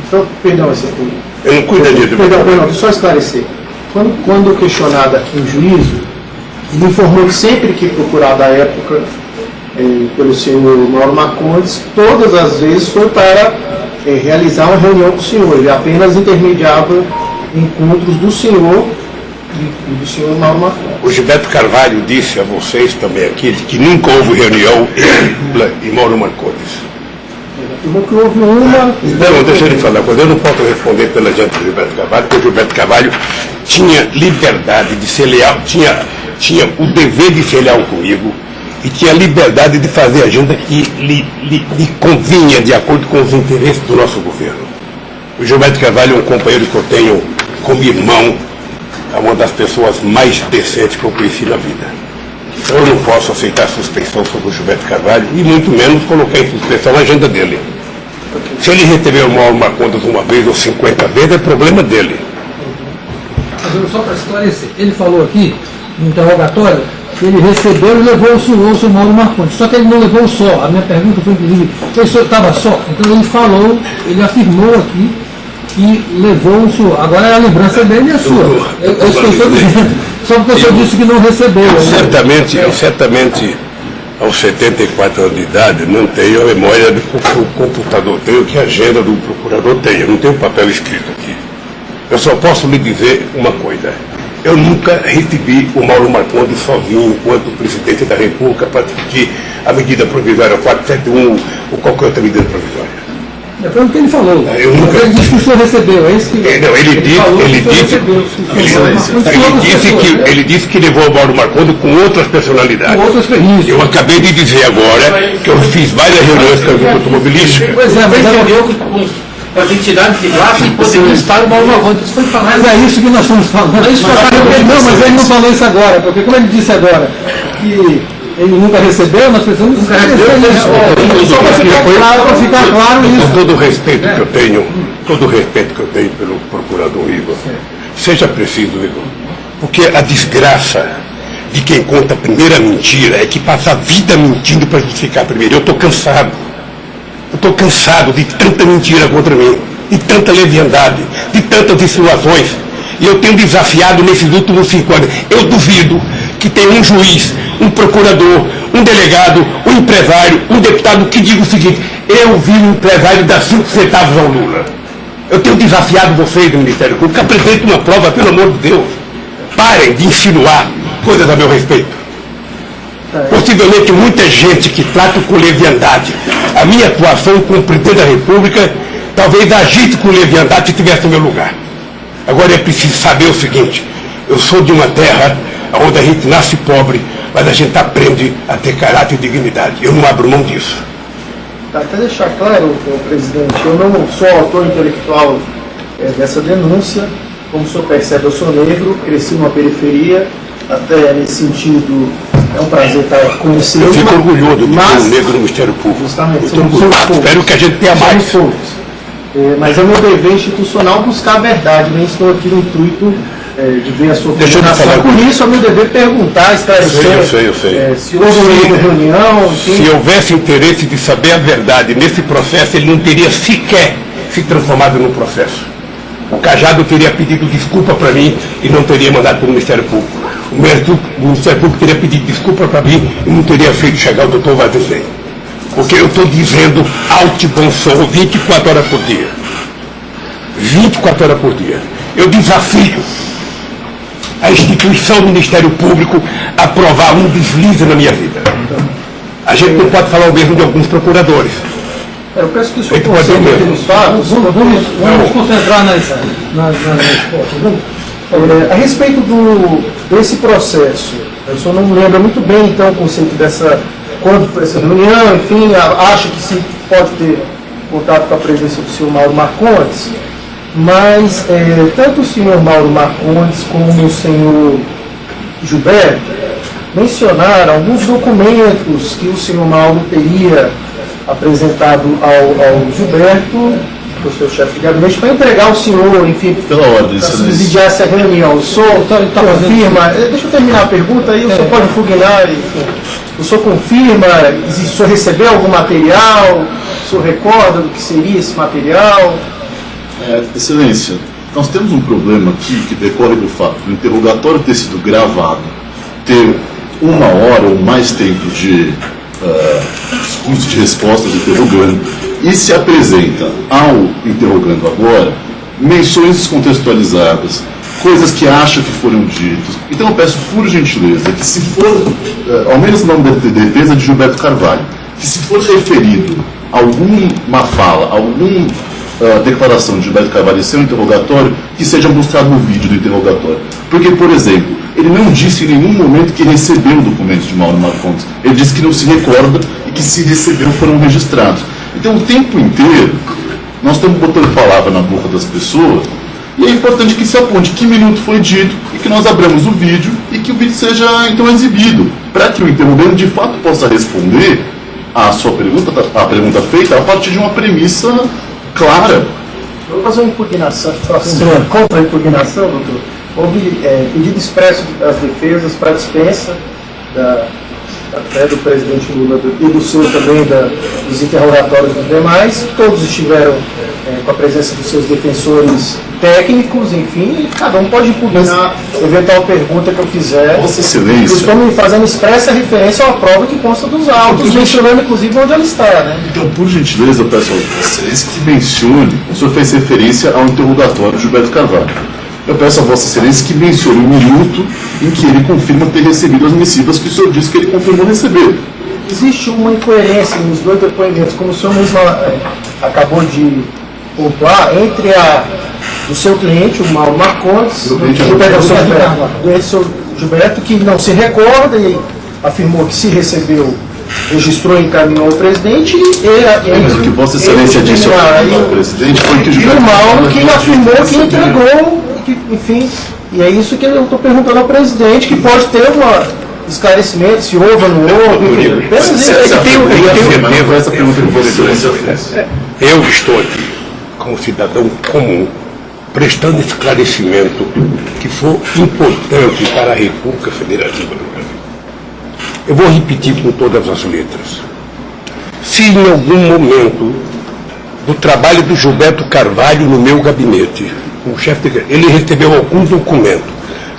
Então, perdão, esse aqui. Eu não cuido da agenda do Perdão, só esclarecer. Quando questionado aqui em juízo, ele informou que sempre que procurado à época pelo senhor Mauro Marcondes, todas as vezes foi para realizar uma reunião com o senhor. Ele apenas intermediava encontros do senhor e do senhor Mauro Marcondes. O Gilberto Carvalho disse a vocês também aqui que nunca houve reunião Lula e Mauro Marcondes. Afirmou que houve uma... Não, deixa eu lhe falar uma coisa. Eu não posso responder pela gente do Gilberto Carvalho, porque o Gilberto Carvalho tinha liberdade de ser leal, tinha o dever de ser leal comigo e tinha liberdade de fazer a agenda que lhe convinha de acordo com os interesses do nosso governo. O Gilberto Carvalho é um companheiro que eu tenho como irmão, é uma das pessoas mais decentes que eu conheci na vida. Então eu não posso aceitar suspeição sobre o Gilberto Carvalho e muito menos colocar em suspeição a agenda dele. Se ele recebeu o Mauro Marcondes uma vez ou 50 vezes, é problema dele. Só para esclarecer, ele falou aqui, no interrogatório, que ele recebeu e levou o senhor Mauro Marcondes. Só que ele não levou só. A minha pergunta foi, inclusive, o senhor estava só? Então ele falou, ele afirmou aqui que levou o senhor. Agora é a lembrança dele e a sua. Eu estou dizendo. Só porque o senhor disse que não recebeu. Eu certamente, aos 74 anos de idade, não tenho a memória do que o computador tem, o que a agenda do procurador tem. Eu não tenho papel escrito aqui. Eu só posso lhe dizer uma coisa. Eu nunca recebi o Mauro Marcondes sozinho, enquanto presidente da República, para discutir a medida provisória 471 ou qualquer outra medida provisória. Foi o que ele falou. Ele disse que o senhor recebeu, é isso que não, ele disse que levou o Mauro Marcondes com outras personalidades. Com outras pessoas. Eu acabei de dizer agora que eu fiz várias reuniões com a grupo automobilística. Pois é, mas entendeu com as entidades de classe e poderia estar o Mauro Marcondes. Isso foi falado. Mas é isso que nós estamos falando. Não, mas ele não falou isso agora, porque como ele disse agora que ele nunca recebeu, nós precisamos esclarecer isso. Só para ficar claro isso. Com todo o respeito que eu tenho, pelo procurador Igor, seja preciso, Igor, porque a desgraça de quem conta a primeira mentira é que passa a vida mentindo para justificar a primeira. Eu estou cansado de tanta mentira contra mim, de tanta leviandade, de tantas insinuações. E eu tenho desafiado nesses últimos 5 anos. Eu duvido que tenha um juiz, um procurador, um delegado, um empresário, um deputado que diga o seguinte: eu vi um empresário dar 5 centavos ao Lula. Eu tenho desafiado vocês do Ministério Público, apresentem uma prova, pelo amor de Deus. Parem de insinuar coisas a meu respeito. Possivelmente muita gente que trata com leviandade a minha atuação como presidente da República talvez agisse com leviandade se estivesse no meu lugar. Agora é preciso saber o seguinte: eu sou de uma terra onde a gente nasce pobre, mas a gente aprende a ter caráter e dignidade. Eu não abro mão disso. Até deixar claro, presidente, eu não sou autor intelectual dessa denúncia. Como o senhor percebe, eu sou negro, cresci numa periferia, até nesse sentido é um prazer estar conhecendo. Eu fico orgulhoso de ter um negro no Ministério Público. Justamente. Espero que a gente tenha mais. Mas é meu dever institucional buscar a verdade, nem estou aqui no intuito de ver a sua condenação. Por isso é meu dever perguntar, esclarecer. Eu sei. Se houve uma reunião. Enfim. Se houvesse interesse de saber a verdade nesse processo, ele não teria sequer se transformado no processo. O Cajado teria pedido desculpa para mim e não teria mandado para o Ministério Público. O Ministério Público teria pedido desculpa para mim e não teria feito chegar o doutor Vazizei. Porque eu estou dizendo alto e bom som 24 horas por dia. 24 horas por dia. Eu desafio a instituição do Ministério Público a provar um deslize na minha vida. A gente não pode falar o mesmo de alguns procuradores. Eu peço que o senhor concentre aqui nos fatos. Vamos concentrar nas respostas. A respeito desse processo, o senhor não lembra muito bem, então, o conceito dessa, quando foi essa reunião, enfim, acha que se pode ter contato com a presença do senhor Mauro Marcondes, mas tanto o senhor Mauro Marcondes como o senhor Gilberto mencionaram alguns documentos que o senhor Mauro teria apresentado ao Gilberto, o seu chefe de gabinete, para entregar ao senhor, enfim, pela ordem, para subsidiar essa reunião. O senhor confirma, deixa eu terminar a pergunta aí, o senhor pode impugnar, enfim. O senhor confirma, o senhor recebeu algum material, o senhor recorda do que seria esse material? Excelência, nós temos um problema aqui que decorre do fato do interrogatório ter sido gravado, ter 1 hora ou mais tempo de discurso de respostas do interrogando, e se apresenta ao interrogando agora menções descontextualizadas, coisas que acha que foram ditas. Então eu peço por gentileza que, se for, ao menos no nome da defesa de Gilberto Carvalho, que se for referido alguma fala, alguma declaração de Gilberto Carvalho em seu interrogatório, que seja mostrado no vídeo do interrogatório. Porque, por exemplo, ele não disse em nenhum momento que recebeu documentos de Mauro Marcondes. Ele disse que não se recorda e que, se recebeu, foram registrados. Então, o tempo inteiro, nós estamos botando palavra na boca das pessoas, e é importante que se aponte que minuto foi dito e que nós abramos o vídeo e que o vídeo seja, então, exibido, para que o interrogante, de fato, possa responder a sua pergunta, a pergunta feita, a partir de uma premissa clara. Eu vou fazer uma impugnação, contra a impugnação, doutor. Houve pedido expresso das defesas para dispensa até do presidente Lula e do senhor também, dos interrogatórios dos demais. Todos estiveram com a presença dos seus defensores técnicos, enfim, e cada um pode impugnar eventual pergunta que eu fizer. Vossa Excelência. Eu estou me fazendo expressa referência a uma prova que consta dos autos, mencionando inclusive onde ela está, né? Então, por gentileza, eu peço a Vossa Excelência que mencione, o senhor fez referência ao interrogatório de Gilberto Carvalho. Eu peço a Vossa Excelência que mencione o minuto em que ele confirma ter recebido as missivas que o senhor disse que ele confirmou receber. Existe uma incoerência nos dois depoimentos, como o senhor mesmo acabou de pontuar, entre o seu cliente, o Mauro Marcondes, do Gilberto, que não se recorda e afirmou que se recebeu, registrou e encaminhou ao presidente, mas o que Vossa Excelência disse ao presidente foi que o Gilberto... E o Mauro que afirmou que entregou, enfim, e é isso que eu estou perguntando ao presidente, que pode ter um esclarecimento, se houve ou não houve. Eu estou aqui como cidadão comum, prestando esclarecimento que for importante para a República Federativa do Brasil. Eu vou repetir com todas as letras. Se em algum momento do trabalho do Gilberto Carvalho no meu gabinete, o chefe ele recebeu algum documento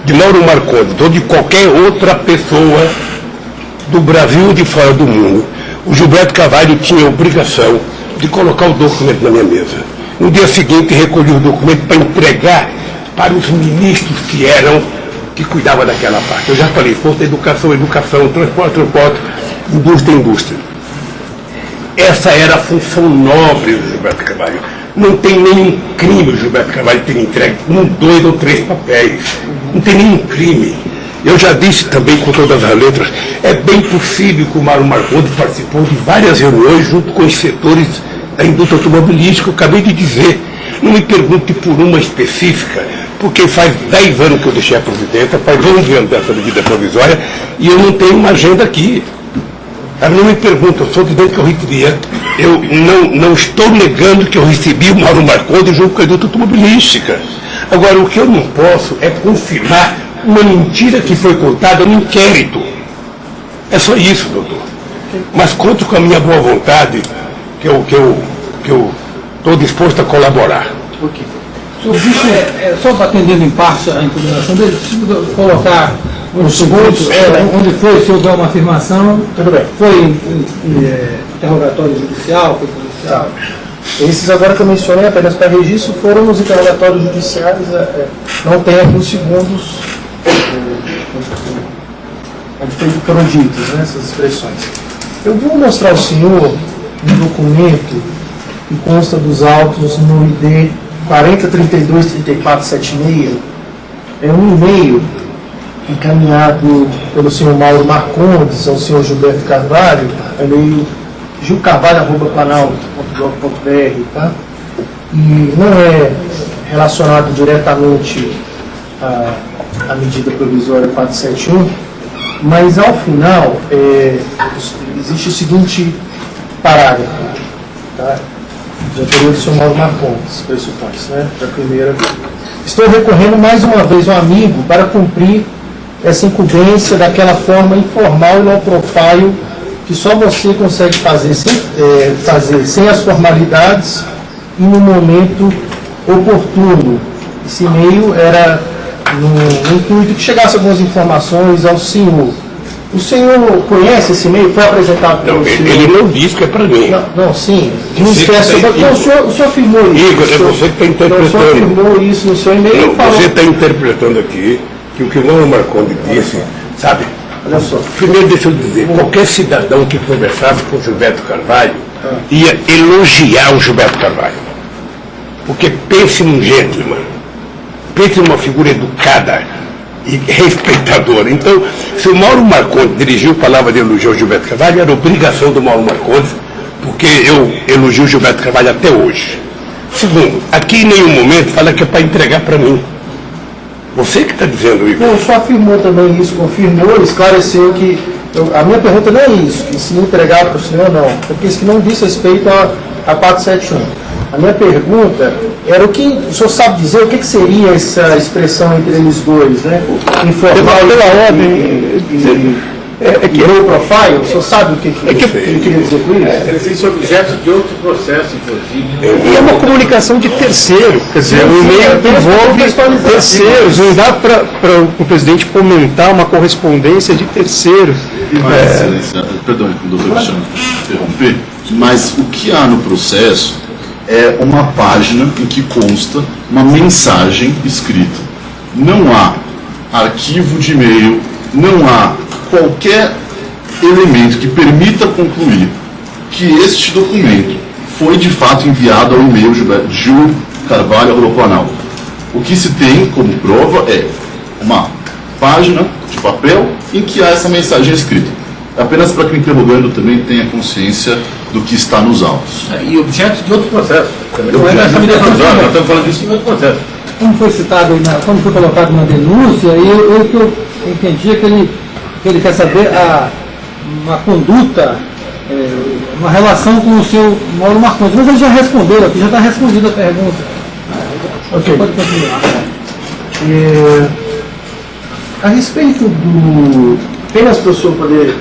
de Mauro Marcondes ou de qualquer outra pessoa do Brasil ou de fora do mundo, o Gilberto Carvalho tinha a obrigação de colocar o documento na minha mesa. No dia seguinte, recolhi o documento para entregar para os ministros que cuidavam daquela parte. Eu já falei, fosse educação, transporte, indústria. Essa era a função nobre do Gilberto Carvalho. Não tem nenhum crime o Gilberto Carvalho ter entregue 1, 2 ou 3 papéis. Não tem nenhum crime. Eu já disse também com todas as letras, é bem possível que o Mauro Marcondes participou de várias reuniões junto com os setores da indústria automobilística, eu acabei de dizer. Não me pergunte por uma específica, porque faz 10 anos que eu deixei a presidência, faz 11 anos dessa medida provisória, e eu não tenho uma agenda aqui. Não me pergunta, eu sou dizendo que eu recebia. Eu não estou negando que eu recebi o Mauro Marcondes junto com a indústria automobilística. Agora, o que eu não posso é confirmar uma mentira que foi contada no inquérito. É só isso, doutor. Mas conto com a minha boa vontade, que eu estou disposto a colaborar. Ok. Só atendendo em parte a impugnação dele, preciso colocar uns segundos, onde foi, se houver uma afirmação, foi interrogatório judicial, foi policial. Esses agora que eu mencionei, apenas para registro, foram nos interrogatórios judiciais, não tem aqui os segundos onde foram ditos, né, essas expressões. Eu vou mostrar ao senhor um documento que consta dos autos no ID 40323476, é um e-mail encaminhado pelo senhor Mauro Marcondes ao senhor Gilberto Carvalho, e-mail gilcarvalho@planalto.gov.br, tá? E não é relacionado diretamente à medida provisória 471, mas ao final existe o seguinte parágrafo, tá? De autoria do senhor Mauro Marcondes, pressupõe-se, né? Da primeira. Estou recorrendo mais uma vez ao amigo para cumprir essa incumbência daquela forma informal e low profile que só você consegue fazer sem as formalidades e no momento oportuno. Esse e-mail era no intuito de chegasse algumas informações ao senhor. O senhor conhece esse e-mail? Foi apresentado pelo senhor? Ele não disse que é para mim. Não, sim. Não esquece. O senhor afirmou isso. Igor, é você que está interpretando. O senhor afirmou isso no seu e-mail. Você está interpretando aqui que o que o Mauro Marcondes disse, sabe? Olha só. Primeiro, deixa eu dizer, qualquer cidadão que conversasse com o Gilberto Carvalho ia elogiar o Gilberto Carvalho. Porque pense num gentleman, pense numa figura educada e respeitadora. Então, se o Mauro Marcondes dirigiu palavra de elogio ao Gilberto Carvalho, era obrigação do Mauro Marcondes, porque eu elogio o Gilberto Carvalho até hoje. Segundo, aqui em nenhum momento fala que é para entregar para mim. Você que está dizendo isso. Não, só afirmou também isso, confirmou, esclareceu que... a minha pergunta não é isso, que se entregar para o senhor, não. Porque isso que não diz respeito a 471. A minha pergunta era o que... O senhor sabe dizer o que seria essa expressão entre eles dois, né? Informal pela ordem e low profile? O senhor sabe o que ele queria dizer com isso? Eles são objeto de outro processo, inclusive. E é uma comunicação de terceiro, quer dizer, o e-mail envolve terceiros, não dá para o presidente comentar uma correspondência de terceiros. Excelência, perdão, doutor Alexandre, interromper, mas o que há no processo é uma página em que consta uma mensagem escrita. Não há arquivo de e-mail, não há qualquer elemento que permita concluir que este documento foi de fato enviado ao e-mail gil.carvalho@planalto. O que se tem como prova é uma página de papel em que há essa mensagem escrita. Apenas para que o interrogando também tenha consciência do que está nos autos. E objeto de outro processo. Não é nessa medida provisória, nós estamos falando disso em outro processo. Como foi citado, como foi colocado na denúncia, eu entendi que ele quer saber uma conduta, uma relação com o seu Mauro Marcondes. Mas ele já respondeu aqui, já está respondida a pergunta. Ok. Pode continuar. A respeito do... apenas para o senhor poder...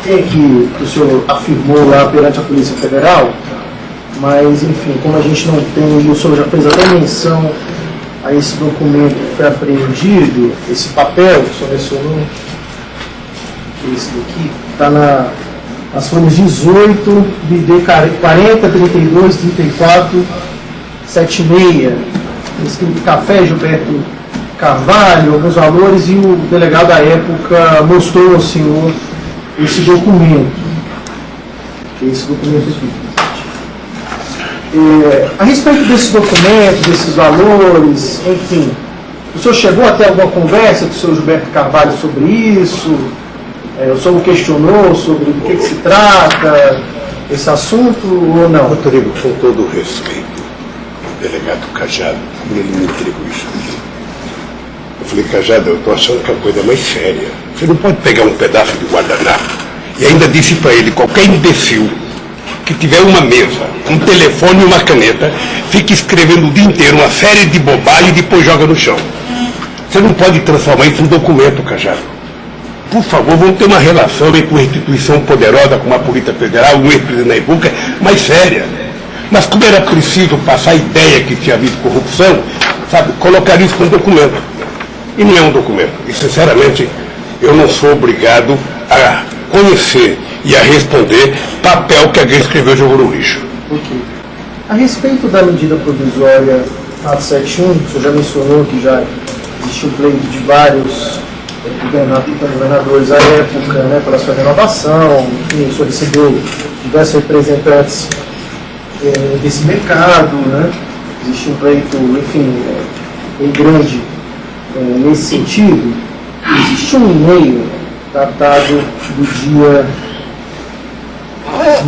Tem aqui que o senhor afirmou lá perante a Polícia Federal, mas, enfim, como a gente não tem, e o senhor já fez até menção a esse documento que foi apreendido, esse papel que o senhor mencionou, esse daqui, está nas folhas 18, BD 40, 32, 34, 76, escrito Café Gilberto Carvalho, alguns valores, e o delegado da época mostrou ao senhor esse documento. Aqui. A respeito desse documento, desses valores, enfim, o senhor chegou a ter alguma conversa com o senhor Gilberto Carvalho sobre isso? O senhor o questionou sobre o que se trata, esse assunto, ou não? Rodrigo, com todo o respeito, o delegado Cajado, ele me entregou isso aqui. Eu falei, Cajado, eu estou achando que é a coisa é mais séria. Você não pode pegar um pedaço de guardanapo. E ainda disse para ele, qualquer imbecil que tiver uma mesa, um telefone e uma caneta, fica escrevendo o dia inteiro uma série de bobagens e depois joga no chão. Você não pode transformar isso em documento, Cajado. Por favor, vamos ter uma relação entre uma instituição poderosa como a Polícia Federal, um ex-presidente da República, mais séria. Mas como era preciso passar a ideia que tinha havido corrupção, sabe, colocar isso como documento. E não é um documento. E, sinceramente, eu não sou obrigado a conhecer e a responder papel que alguém escreveu e jogou no lixo. Ok. A respeito da medida provisória 471, o senhor já mencionou que já existiu pleito de vários governadores à época, né, pela sua renovação, enfim, o senhor recebeu diversos representantes desse mercado, né? Existe um pleito, enfim, bem grande nesse sentido. Existe um e-mail datado do dia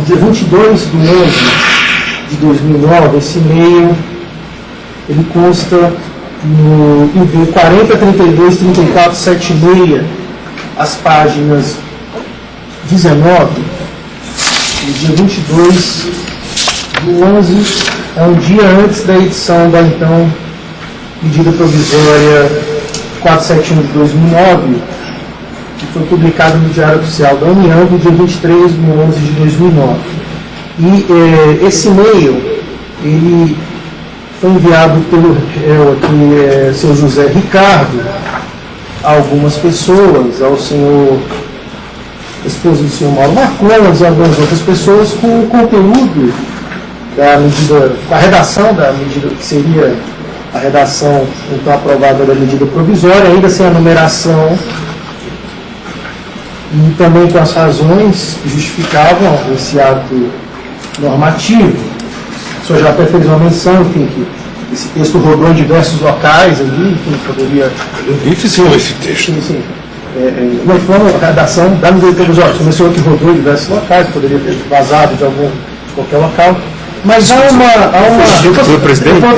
22 de 11 de 2009, esse e-mail, ele consta no e-mail 40, 32, 34, 76, as páginas 19, no dia 22 de 11, é um dia antes da edição da então medida provisória 471 de 2009, que foi publicado no Diário Oficial da União, no dia 23 de 11 de 2009. E esse e-mail, ele foi enviado pelo seu José Ricardo a algumas pessoas, ao senhor esposo do senhor Mauro Marcondes e algumas outras pessoas, com o conteúdo da medida, a redação da medida, que seria a redação então aprovada da medida provisória, ainda sem a numeração, e também com as razões que justificavam esse ato normativo. O senhor já até fez uma menção, enfim, que esse texto rodou em diversos locais ali, enfim, poderia... Difícil esse texto. Sim. Não foi uma redação da medida provisória. O senhor mencionou que rodou em diversos locais, poderia ter vazado de qualquer local. Mas há uma... Senhor presidente? Não,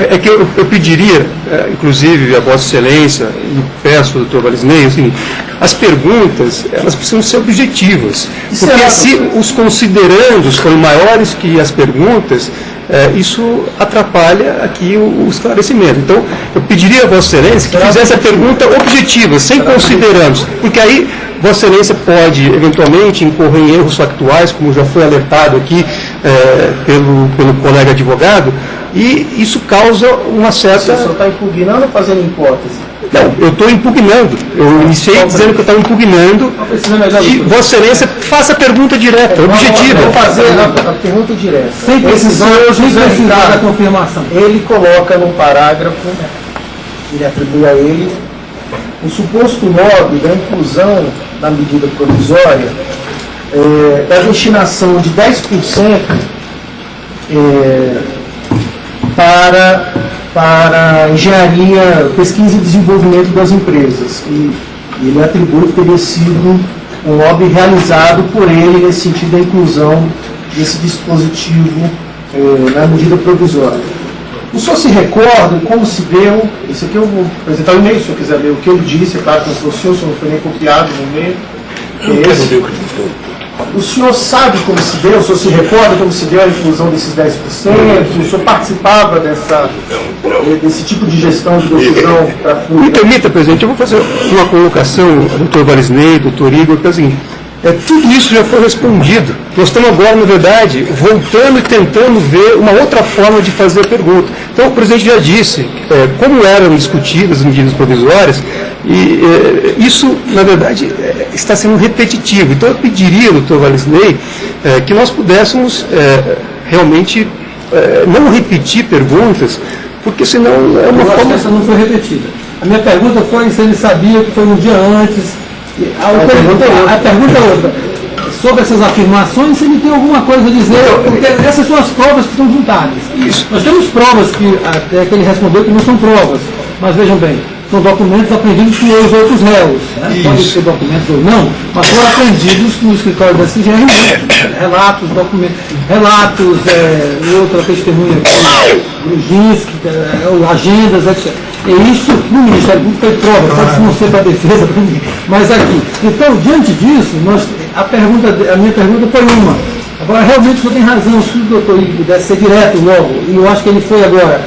é que eu pediria, inclusive, a Vossa Excelência, e peço ao Dr. Valisney, assim, as perguntas, elas precisam ser objetivas. Porque se os considerandos forem maiores que as perguntas, isso atrapalha aqui o esclarecimento. Então, eu pediria a Vossa Excelência que fizesse a pergunta objetiva, sem considerandos, porque aí Vossa Excelência pode, eventualmente, incorrer em erros factuais, como já foi alertado aqui pelo colega advogado, e isso causa uma certa... O senhor está impugnando ou fazendo hipótese? Não, eu estou impugnando. Eu iniciei dizendo que eu estava impugnando e Vossa Excelência faça a pergunta direta, objetiva. Vou fazer a pergunta direta. Sem precisar da confirmação. Ele coloca no parágrafo, ele atribui a ele, o suposto modo da inclusão da medida provisória é a destinação de 10% para engenharia, pesquisa e desenvolvimento das empresas. E ele atribui que teria sido um lobby realizado por ele nesse sentido da inclusão desse dispositivo na medida provisória. O senhor se recorda como se deu, isso aqui eu vou apresentar o e-mail, se o senhor quiser ler o que ele disse, é claro que não foi o senhor não foi nem copiado no e-mail. O senhor sabe como se deu, o senhor se recorda como se deu a inclusão desses 10%, o senhor participava desse tipo de gestão de decisão para fundo? Me permita, presidente, eu vou fazer uma colocação, doutor Valisney, doutor Igor, que é o seguinte, tudo isso já foi respondido. Nós estamos agora, na verdade, voltando e tentando ver uma outra forma de fazer a pergunta. Então, o presidente já disse como eram discutidas as medidas provisórias, e isso, na verdade, está sendo repetitivo. Então, eu pediria, doutor Valisney, que nós pudéssemos realmente não repetir perguntas, porque senão é uma forma... Essa não foi repetida. A minha pergunta foi se ele sabia que foi um dia antes. A pergunta é outra. Sobre essas afirmações, se ele tem alguma coisa a dizer, porque essas são as provas que estão juntadas. Isso. Nós temos provas que até que ele respondeu que não são provas, mas vejam bem, são documentos aprendidos por os outros réus. Né? Podem ser documentos ou não, mas foram aprendidos no escritório da CGR, relatos, documentos, relatos, outra testemunha aqui, Gruzinski, agendas, etc. E isso no Ministério Público foi prova, pode não ser para a defesa, para ninguém, mas aqui. Então, diante disso, a minha pergunta foi uma. Agora, realmente o senhor tem razão, se o doutor Igor pudesse ser direto logo, e eu acho que ele foi agora.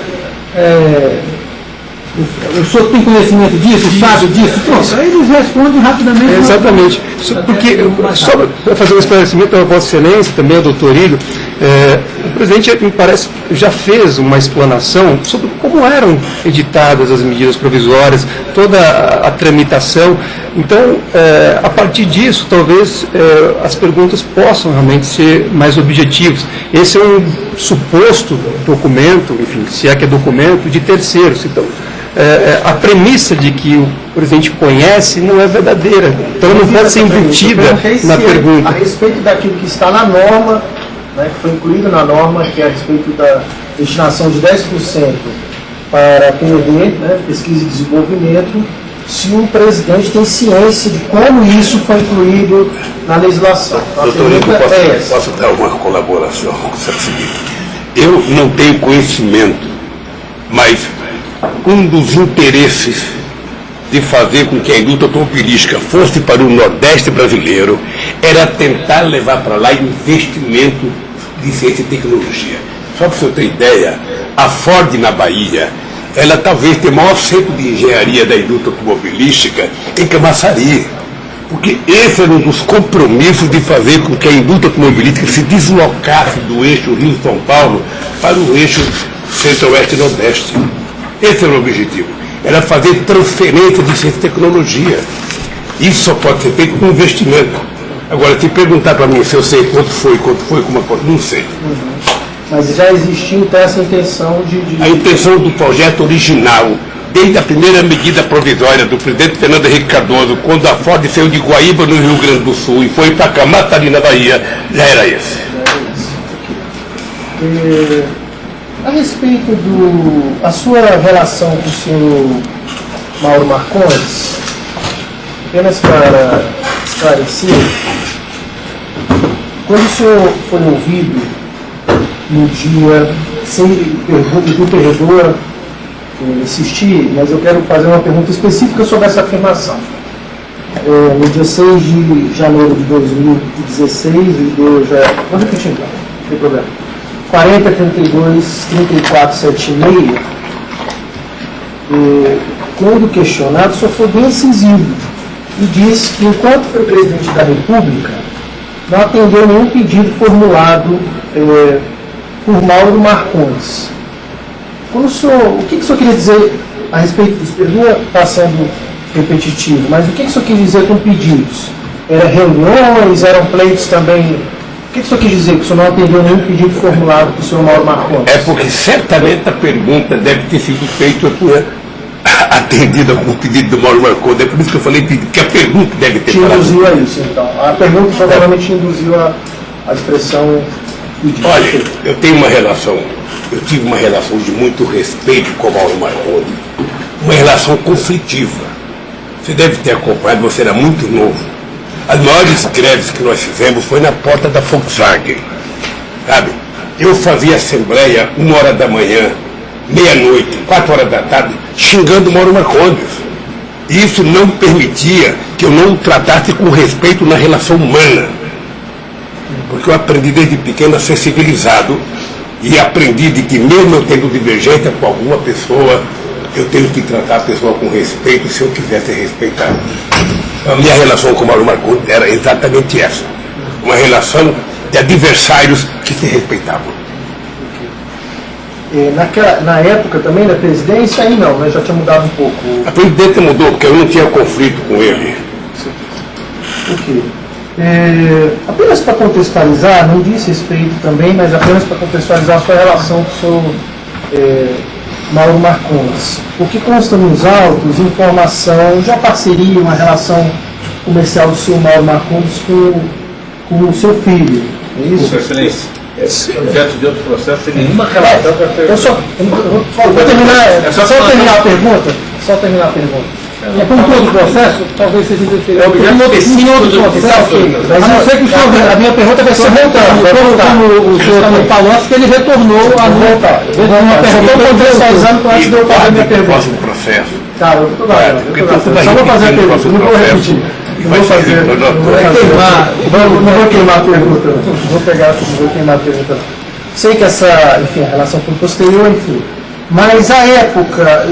O senhor tem conhecimento disso, sabe disso? Pronto, aí eles respondem rapidamente. Exatamente. Porque, só para fazer um esclarecimento a Vossa Excelência, também ao doutor Igor, o presidente, me parece, já fez uma explanação sobre como eram editadas as medidas provisórias, toda a tramitação. Então, a partir disso, talvez as perguntas possam realmente ser mais objetivas. Esse é um suposto documento, enfim, se é que é documento, de terceiros. Então, a premissa de que o presidente conhece não é verdadeira, então não pode ser embutida na pergunta. A respeito daquilo que está na norma, né, que foi incluído na norma, que é a respeito da destinação de 10% para P&D, né, pesquisa e desenvolvimento, se o presidente tem ciência de como isso foi incluído na legislação. Doutor Igor, posso dar uma colaboração? É o seguinte, eu não tenho conhecimento, mas um dos interesses de fazer com que a indústria automobilística fosse para o Nordeste brasileiro era tentar levar para lá investimento de ciência e tecnologia. Só para o senhor ter ideia, a Ford na Bahia, ela talvez tenha o maior centro de engenharia da indústria automobilística em Camaçari, porque esse era um dos compromissos de fazer com que a indústria automobilística se deslocasse do eixo Rio-São Paulo para o eixo Centro-Oeste-Nordeste. Esse era o objetivo, era fazer transferência de ciência e tecnologia. Isso só pode ser feito com investimento. Agora, se perguntar para mim se eu sei quanto foi, como não sei. Mas já existiu então essa intenção de... A intenção do projeto original, desde a primeira medida provisória do presidente Fernando Henrique Cardoso, quando a Ford saiu de Guaíba, no Rio Grande do Sul, e foi para Camaçari, na Bahia, já era esse. A respeito a sua relação com o senhor Mauro Marcondes, apenas para esclarecer, quando o senhor foi ouvido no dia, sem pergunta do corredor insistir, mas eu quero fazer uma pergunta específica sobre essa afirmação. No dia 6 de janeiro de 2016, ele deu já... Vou repetir então, não tem problema. 40, 32, 34, 76, quando questionado, só foi bem incisivo e disse que, enquanto foi presidente da República, não atendeu nenhum pedido formulado por Mauro Marcondes. O que o senhor queria dizer a respeito disso? Perdoa passando repetitivo, mas o que o senhor quis dizer com pedidos? Eram reuniões, eram pleitos também? O que o senhor quis dizer que o senhor não atendeu nenhum pedido formulado pelo senhor Mauro Marcondes? É porque certamente a pergunta deve ter sido feita atendida com o pedido do Mauro Marcondes. É por isso que eu falei que a pergunta deve ter falado. Induziu a isso, então. A pergunta provavelmente induziu a expressão Olha, eu tive uma relação de muito respeito com o Mauro Marcondes, uma relação conflitiva. Você deve ter acompanhado, você era muito novo. As maiores greves que nós fizemos foi na porta da Volkswagen, sabe? Eu fazia assembleia 1h da manhã, meia-noite, 4h da tarde, xingando o Mauro Marcondes. E isso não permitia que eu não o tratasse com respeito na relação humana. Porque eu aprendi desde pequeno a ser civilizado e aprendi de que mesmo eu tendo divergência com alguma pessoa, eu tenho que tratar a pessoa com respeito se eu quiser ser respeitado. A minha relação com o Mauro Marcondes era exatamente essa. Uma relação de adversários que se respeitavam. Na época também da presidência, aí não, né? Já tinha mudado um pouco. A presidência mudou, porque eu não tinha conflito com ele. Ok. Apenas para contextualizar, não disse respeito também, mas apenas para contextualizar a sua relação com o senhor Mauro Marcondes. O que consta nos autos, informação de uma parceria, uma relação comercial do senhor Mauro Marcondes com o seu filho. É isso? Sua Excelência. Objeto de outro processo tem nenhuma relação com a pergunta. Vou terminar a pergunta. Só terminar a pergunta. É como todo o processo, talvez seja diferente. É objeto específico do processo. A não ser que o senhor, a minha pergunta vai ser voltando. Como o senhor Palocci, que ele retornou a voltar. Estou contextualizando antes de eu fazer a minha pergunta. Próximo processo. Tá, eu só vou fazer a pergunta, não vou repetir. Não vou fazer. Não vou queimar a pergunta. Não vou queimar a pergunta. Sei que essa, enfim, a relação foi posterior, enfim. Mas à época,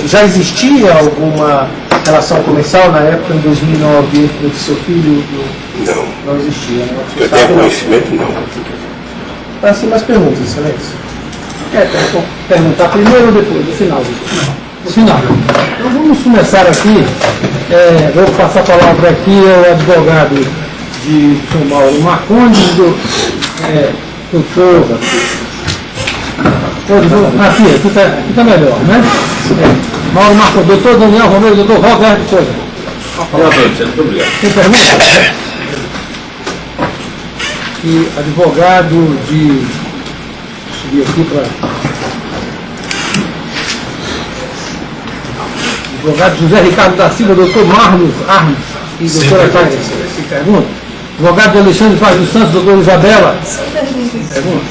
já existia alguma relação comercial na época, em 2009, entre seu filho e Não. Não existia, né? Eu tenho conhecimento, não. Assim, mais perguntas, excelência. Vou perguntar primeiro ou depois, no final? No final. Então vamos começar aqui. Vou passar a palavra aqui ao advogado de São Mauro Marcondes, doutor. Aqui está melhor, né? Mauro Marcondes, doutor Daniel Romero, doutor Roberto Souza. Muito obrigado. Tem pergunta? E advogado de. Subir aqui para. Advogado José Ricardo da Silva, doutor Marlos Armes e doutora Thaís. Pergunta. Advogado de Alexandre Vaz dos Santos, doutor Isabela. Pergunta.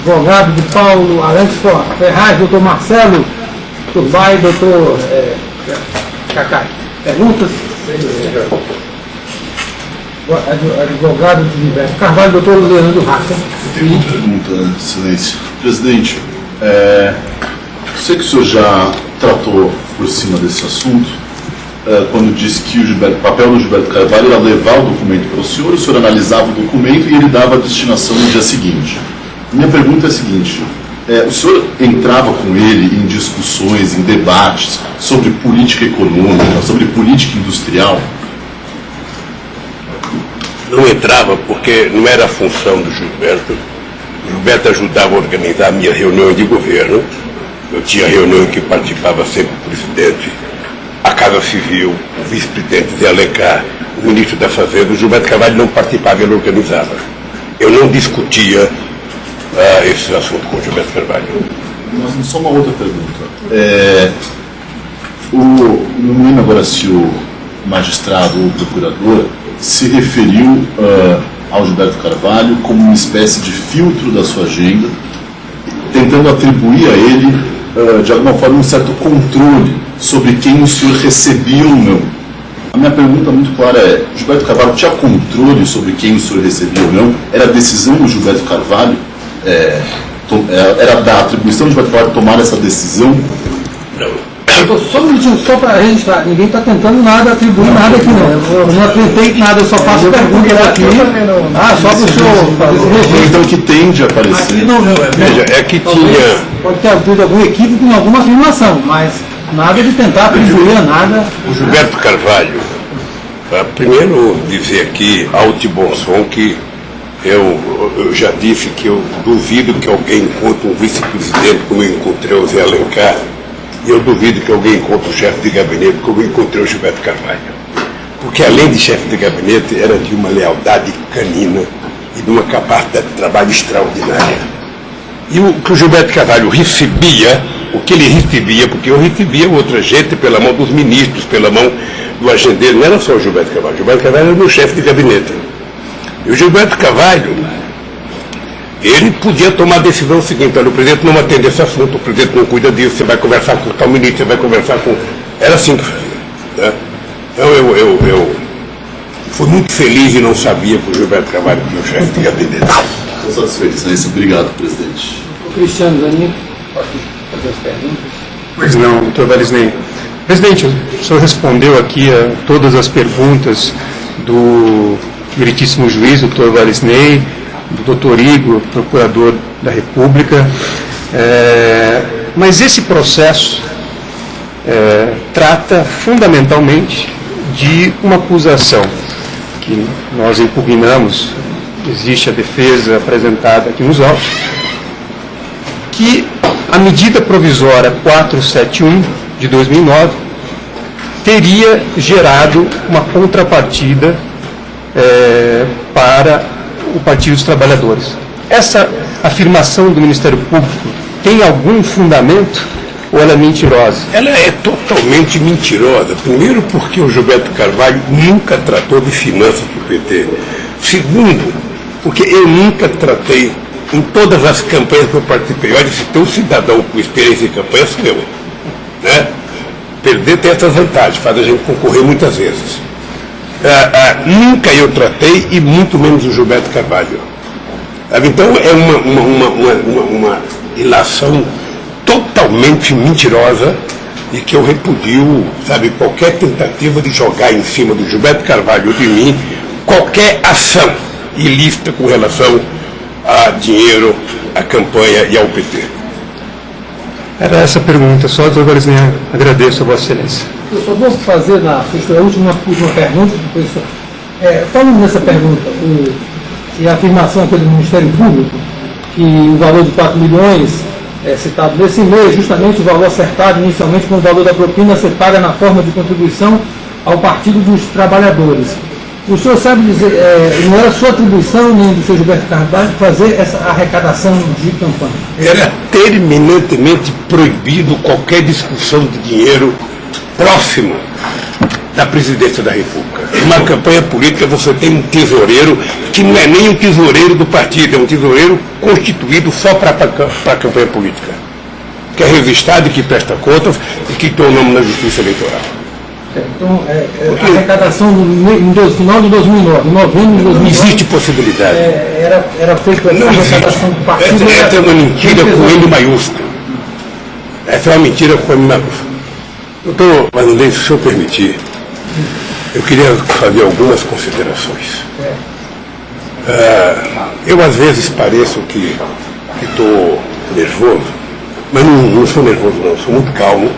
Advogado de Paulo Arantes Ferraz, doutor Marcelo Turbay, doutor Cacai. Perguntas? Advogado de Gilberto Carvalho, doutor Leandro Raça. Tem uma pergunta, excelência. Presidente, sei que o senhor já tratou por cima desse assunto, quando disse que o papel do Gilberto Carvalho era levar o documento para o senhor analisava o documento e ele dava a destinação no dia seguinte. Minha pergunta é a seguinte, o senhor entrava com ele em discussões, em debates sobre política econômica, sobre política industrial? Não entrava porque não era a função do Gilberto. O Gilberto ajudava a organizar a minha reunião de governo. Eu tinha reunião em que participava sempre o presidente, a Casa Civil, o vice-presidente Zé Alencar, o ministro da Fazenda. O Gilberto Carvalho não participava, ele organizava. Eu não discutia esse assunto com o Gilberto Carvalho. Mas só uma outra pergunta. Não lembro agora se o magistrado ou o procurador se referiu ao Gilberto Carvalho como uma espécie de filtro da sua agenda, tentando atribuir a ele, de alguma forma, um certo controle sobre quem o senhor recebia ou não. A minha pergunta muito clara é, Gilberto Carvalho tinha controle sobre quem o senhor recebia ou não? Era a decisão do Gilberto Carvalho? Era da atribuição do Gilberto Carvalho tomar essa decisão? Não. Só um minutinho, só para registrar, ninguém está tentando nada, atribuir nada aqui não. Eu não acreditei nada, eu só faço perguntas aqui. Só para o senhor fazer esse registro. Então que tende a aparecer. Aqui não, Veja, é que tinha... Pode ter havido algum equívoco em alguma afirmação, mas nada de tentar atribuir a nada. O Gilberto Carvalho, primeiro dizer aqui, alto e bom som, que eu já disse que eu duvido que alguém encontre um vice-presidente como eu encontrei o Zé Alencar, e eu duvido que alguém encontre o chefe de gabinete como eu encontrei o Gilberto Carvalho. Porque além de chefe de gabinete, era de uma lealdade canina e de uma capacidade de trabalho extraordinária. E o que o Gilberto Carvalho recebia, o que ele recebia, porque eu recebia outra gente pela mão dos ministros, pela mão do agendeiro, não era só o Gilberto Carvalho. O Gilberto Carvalho era o meu chefe de gabinete. E o Gilberto Carvalho, ele podia tomar a decisão seguinte: olha, o presidente não atende esse assunto, o presidente não cuida disso, você vai conversar com tal ministro, você vai conversar com... Era assim que fazia. Né? Então eu fui muito feliz e não sabia que o Gilberto Carvalho era o meu chefe de gabinete. Estou satisfeito, excelência. Obrigado, presidente. O Cristiano Zanin, pode fazer as perguntas. Pois não, doutor Valisney. Presidente, o senhor respondeu aqui a todas as perguntas do meritíssimo juiz, doutor Valisney, do doutor Igor, procurador da República, mas esse processo trata fundamentalmente de uma acusação que nós impugnamos, existe a defesa apresentada aqui nos autos, que a medida provisória 471 de 2009 teria gerado uma contrapartida para o Partido dos Trabalhadores. Essa afirmação do Ministério Público tem algum fundamento ou ela é mentirosa? Ela é totalmente mentirosa. Primeiro, porque o Gilberto Carvalho nunca tratou de finanças do PT. Segundo, porque eu nunca tratei, em todas as campanhas que eu participei, olha, se tem um cidadão com experiência em campanha, sou eu. Né? Perder tem essas vantagens, faz a gente concorrer muitas vezes. Nunca eu tratei, e muito menos o Gilberto Carvalho. Então é uma ilação totalmente mentirosa e que eu repudio, sabe, qualquer tentativa de jogar em cima do Gilberto Carvalho ou de mim qualquer ação ilícita com relação a dinheiro, a campanha e ao PT. Era essa a pergunta, só, doutor Valisney, agradeço a Vossa Excelência. Eu só vou fazer a última pergunta, depois falando nessa pergunta, e a afirmação aqui do Ministério Público, que o valor de 4 milhões citado nesse e-mail, justamente o valor acertado inicialmente com o valor da propina a ser paga na forma de contribuição ao Partido dos Trabalhadores. O senhor sabe dizer, não era sua atribuição, nem do senhor Gilberto Carvalho, fazer essa arrecadação de campanha? Era terminantemente proibido qualquer discussão de dinheiro próximo da presidência da República. Numa campanha política você tem um tesoureiro que não é nem um tesoureiro do partido, é um tesoureiro constituído só para a campanha política, que é registrado e que presta contas e que tem o nome na Justiça Eleitoral. Então, a arrecadação no final de 2009, em novembro de 2009... Não existe possibilidade. Era feita a arrecadação do partido... Essa é uma mentira com M maiúsculo. Essa é uma mentira com M maiúsculo. Doutor Valisney, se o senhor permitir, eu queria fazer algumas considerações. Eu, às vezes, pareço que estou nervoso, mas não sou nervoso, não. Sou muito calmo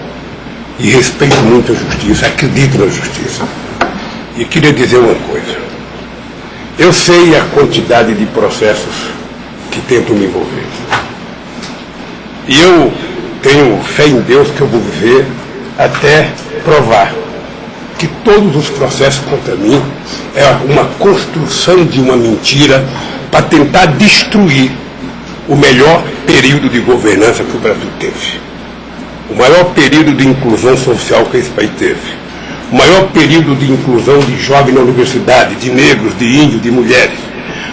e respeito muito a justiça, acredito na justiça. E queria dizer uma coisa. Eu sei a quantidade de processos que tentam me envolver. E eu tenho fé em Deus que eu vou viver até provar que todos os processos contra mim é uma construção de uma mentira para tentar destruir o melhor período de governança que o Brasil teve. O maior período de inclusão social que esse país teve. O maior período de inclusão de jovens na universidade, de negros, de índios, de mulheres.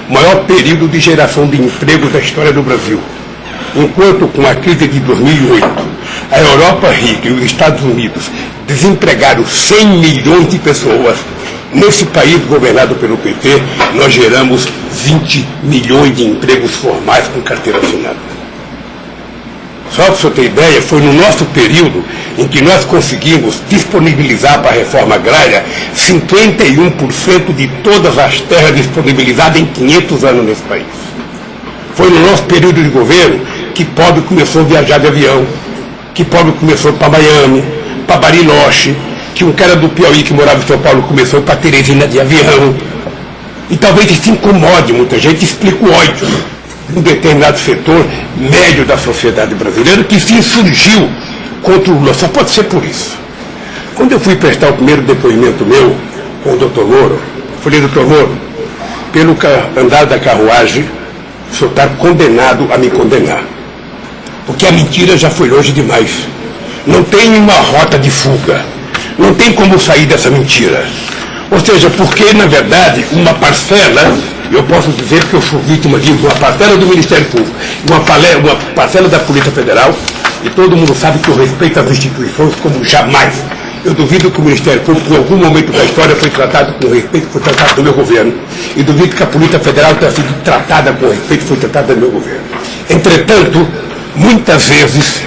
O maior período de geração de empregos da história do Brasil. Enquanto com a crise de 2008, a Europa rica e os Estados Unidos desempregaram 100 milhões de pessoas, nesse país governado pelo PT, nós geramos 20 milhões de empregos formais com carteira assinada. Só para você ter ideia, foi no nosso período em que nós conseguimos disponibilizar para a reforma agrária 51% de todas as terras disponibilizadas em 500 anos nesse país. Foi no nosso período de governo que pobre começou a viajar de avião, que pobre começou para Miami, para Bariloche, que um cara do Piauí que morava em São Paulo começou para Teresina de avião. E talvez isso incomode muita gente, explica o ódio de um determinado setor médio da sociedade brasileira que se insurgiu contra o Lula. Só pode ser por isso. Quando eu fui prestar o primeiro depoimento meu com o doutor Moro, eu falei, doutor Moro, pelo andar da carruagem, o senhor está condenado a me condenar. Porque a mentira já foi longe demais. Não tem uma rota de fuga. Não tem como sair dessa mentira. Ou seja, porque, na verdade, uma parcela, eu posso dizer que eu sou vítima de uma parcela do Ministério Público, uma parcela da Polícia Federal, e todo mundo sabe que eu respeito as instituições como jamais. Eu duvido que o Ministério Público, em algum momento da história, foi tratado com respeito que foi tratado no meu governo. E duvido que a Polícia Federal tenha sido tratada com respeito que foi tratada no meu governo. Entretanto, muitas vezes,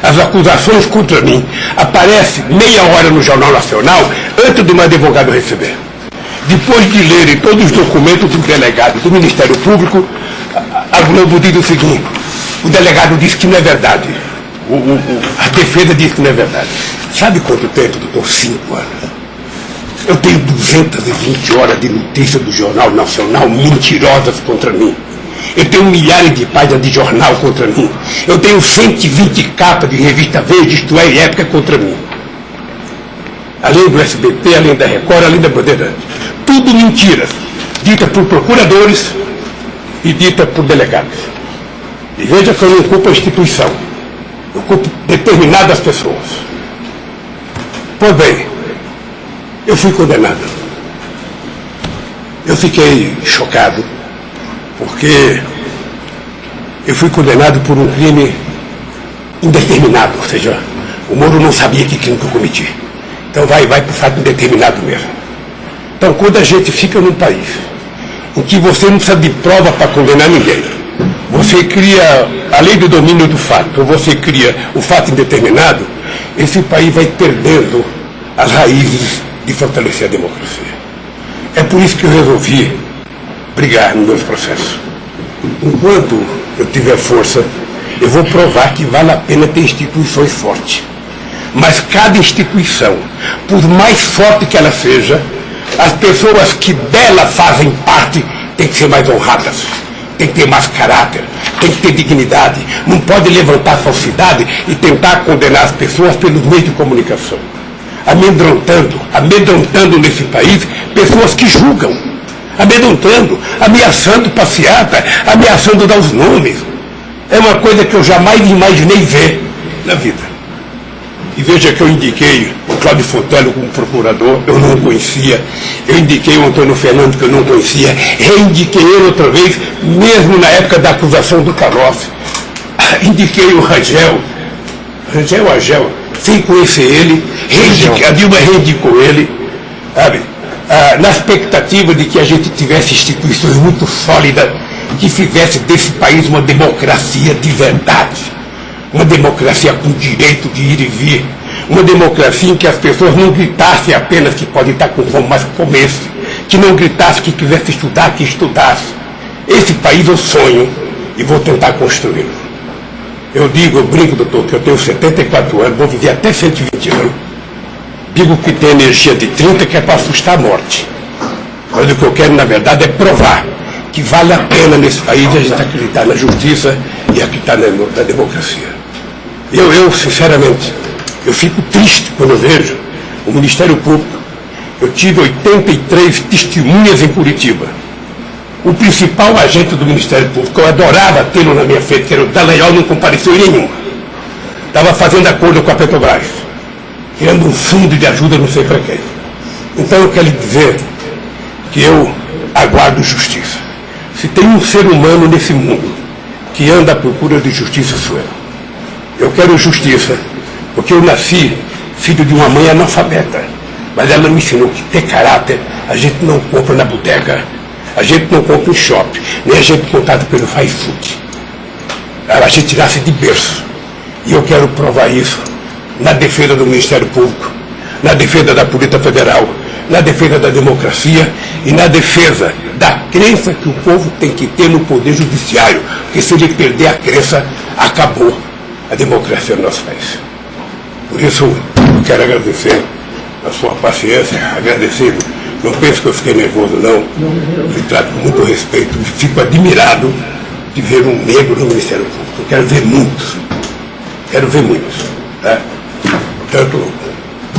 as acusações contra mim aparecem meia hora no Jornal Nacional antes de um advogado receber. Depois de lerem todos os documentos do delegado do Ministério Público, a Globo diz o seguinte: o delegado disse que não é verdade. A defesa diz que não é verdade. Sabe quanto tempo, doutor? 5 anos. Eu tenho 220 horas de notícias do Jornal Nacional mentirosas contra mim. Eu tenho milhares de páginas de jornal contra mim. Eu tenho 120 capas de revista Verde, isto é, época contra mim. Além do SBT, além da Record, além da Bandeirante. Tudo mentiras, dita por procuradores e dita por delegados. E veja que eu não culpo a instituição. Eu culpo determinadas pessoas. Pois bem, eu fui condenado. Eu fiquei chocado, porque eu fui condenado por um crime indeterminado, ou seja, o Moro não sabia que crime que eu cometi. Então vai para o fato indeterminado mesmo. Então, quando a gente fica num país em que você não precisa de prova para condenar ninguém, você cria a lei do domínio do fato, ou você cria o fato indeterminado, esse país vai perdendo as raízes de fortalecer a democracia. É por isso que eu resolvi brigar nos meus processos. Enquanto eu tiver força, eu vou provar que vale a pena ter instituições fortes. Mas cada instituição, por mais forte que ela seja, as pessoas que dela fazem parte têm que ser mais honradas, têm que ter mais caráter, têm que ter dignidade. Não pode levantar falsidade e tentar condenar as pessoas pelos meios de comunicação. Amedrontando nesse país pessoas que julgam, amedrontando, ameaçando passeata, ameaçando dar os nomes. É uma coisa que eu jamais imaginei ver na vida. E veja que eu indiquei o Cláudio Fontana como procurador, eu não o conhecia. Eu indiquei o Antônio Fernando, que eu não conhecia. Reindiquei ele outra vez, mesmo na época da acusação do Calócio. Indiquei o Rangel, sem conhecer ele. A Dilma reindicou ele, sabe? Na expectativa de que a gente tivesse instituições muito sólidas, que fizesse desse país uma democracia de verdade. Uma democracia com direito de ir e vir. Uma democracia em que as pessoas não gritassem apenas que podem estar com fome, mas comessem. Que não gritassem que quisesse estudar, que estudasse. Esse país eu sonho e vou tentar construí-lo. Eu brinco, doutor, que eu tenho 74 anos, vou viver até 120 anos. Digo que tem energia de 30, que é para assustar a morte. Mas o que eu quero, na verdade, é provar que vale a pena nesse país a gente acreditar na justiça e acreditar na democracia. Eu, sinceramente, eu fico triste quando eu vejo o Ministério Público. Eu tive 83 testemunhas em Curitiba. O principal agente do Ministério Público, eu adorava tê-lo na minha frente, que era o Dallagnol, não compareceu em nenhuma. Estava fazendo acordo com a Petrobras, criando um fundo de ajuda não sei para quem. Então eu quero lhe dizer que eu aguardo justiça. Se tem um ser humano nesse mundo que anda à procura de justiça, sou eu. Eu quero justiça, porque eu nasci filho de uma mãe analfabeta, mas ela me ensinou que ter caráter a gente não compra na bodega, a gente não compra em shopping, nem a gente contrata pelo fast food. A gente nasce de berço. E eu quero provar isso na defesa do Ministério Público, na defesa da Polícia Federal, na defesa da democracia e na defesa da crença que o povo tem que ter no Poder Judiciário, porque se ele perder a crença, acabou a democracia no nosso país. Por isso, eu quero agradecer a sua paciência, agradecer. Não penso que eu fiquei nervoso, não. Eu trato com muito respeito e fico admirado de ver um negro no Ministério Público. Eu quero ver muitos. Tá? Portanto,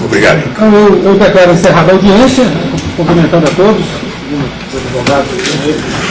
obrigado. Então, eu declaro encerrada a audiência, cumprimentando a todos. alguns advogados.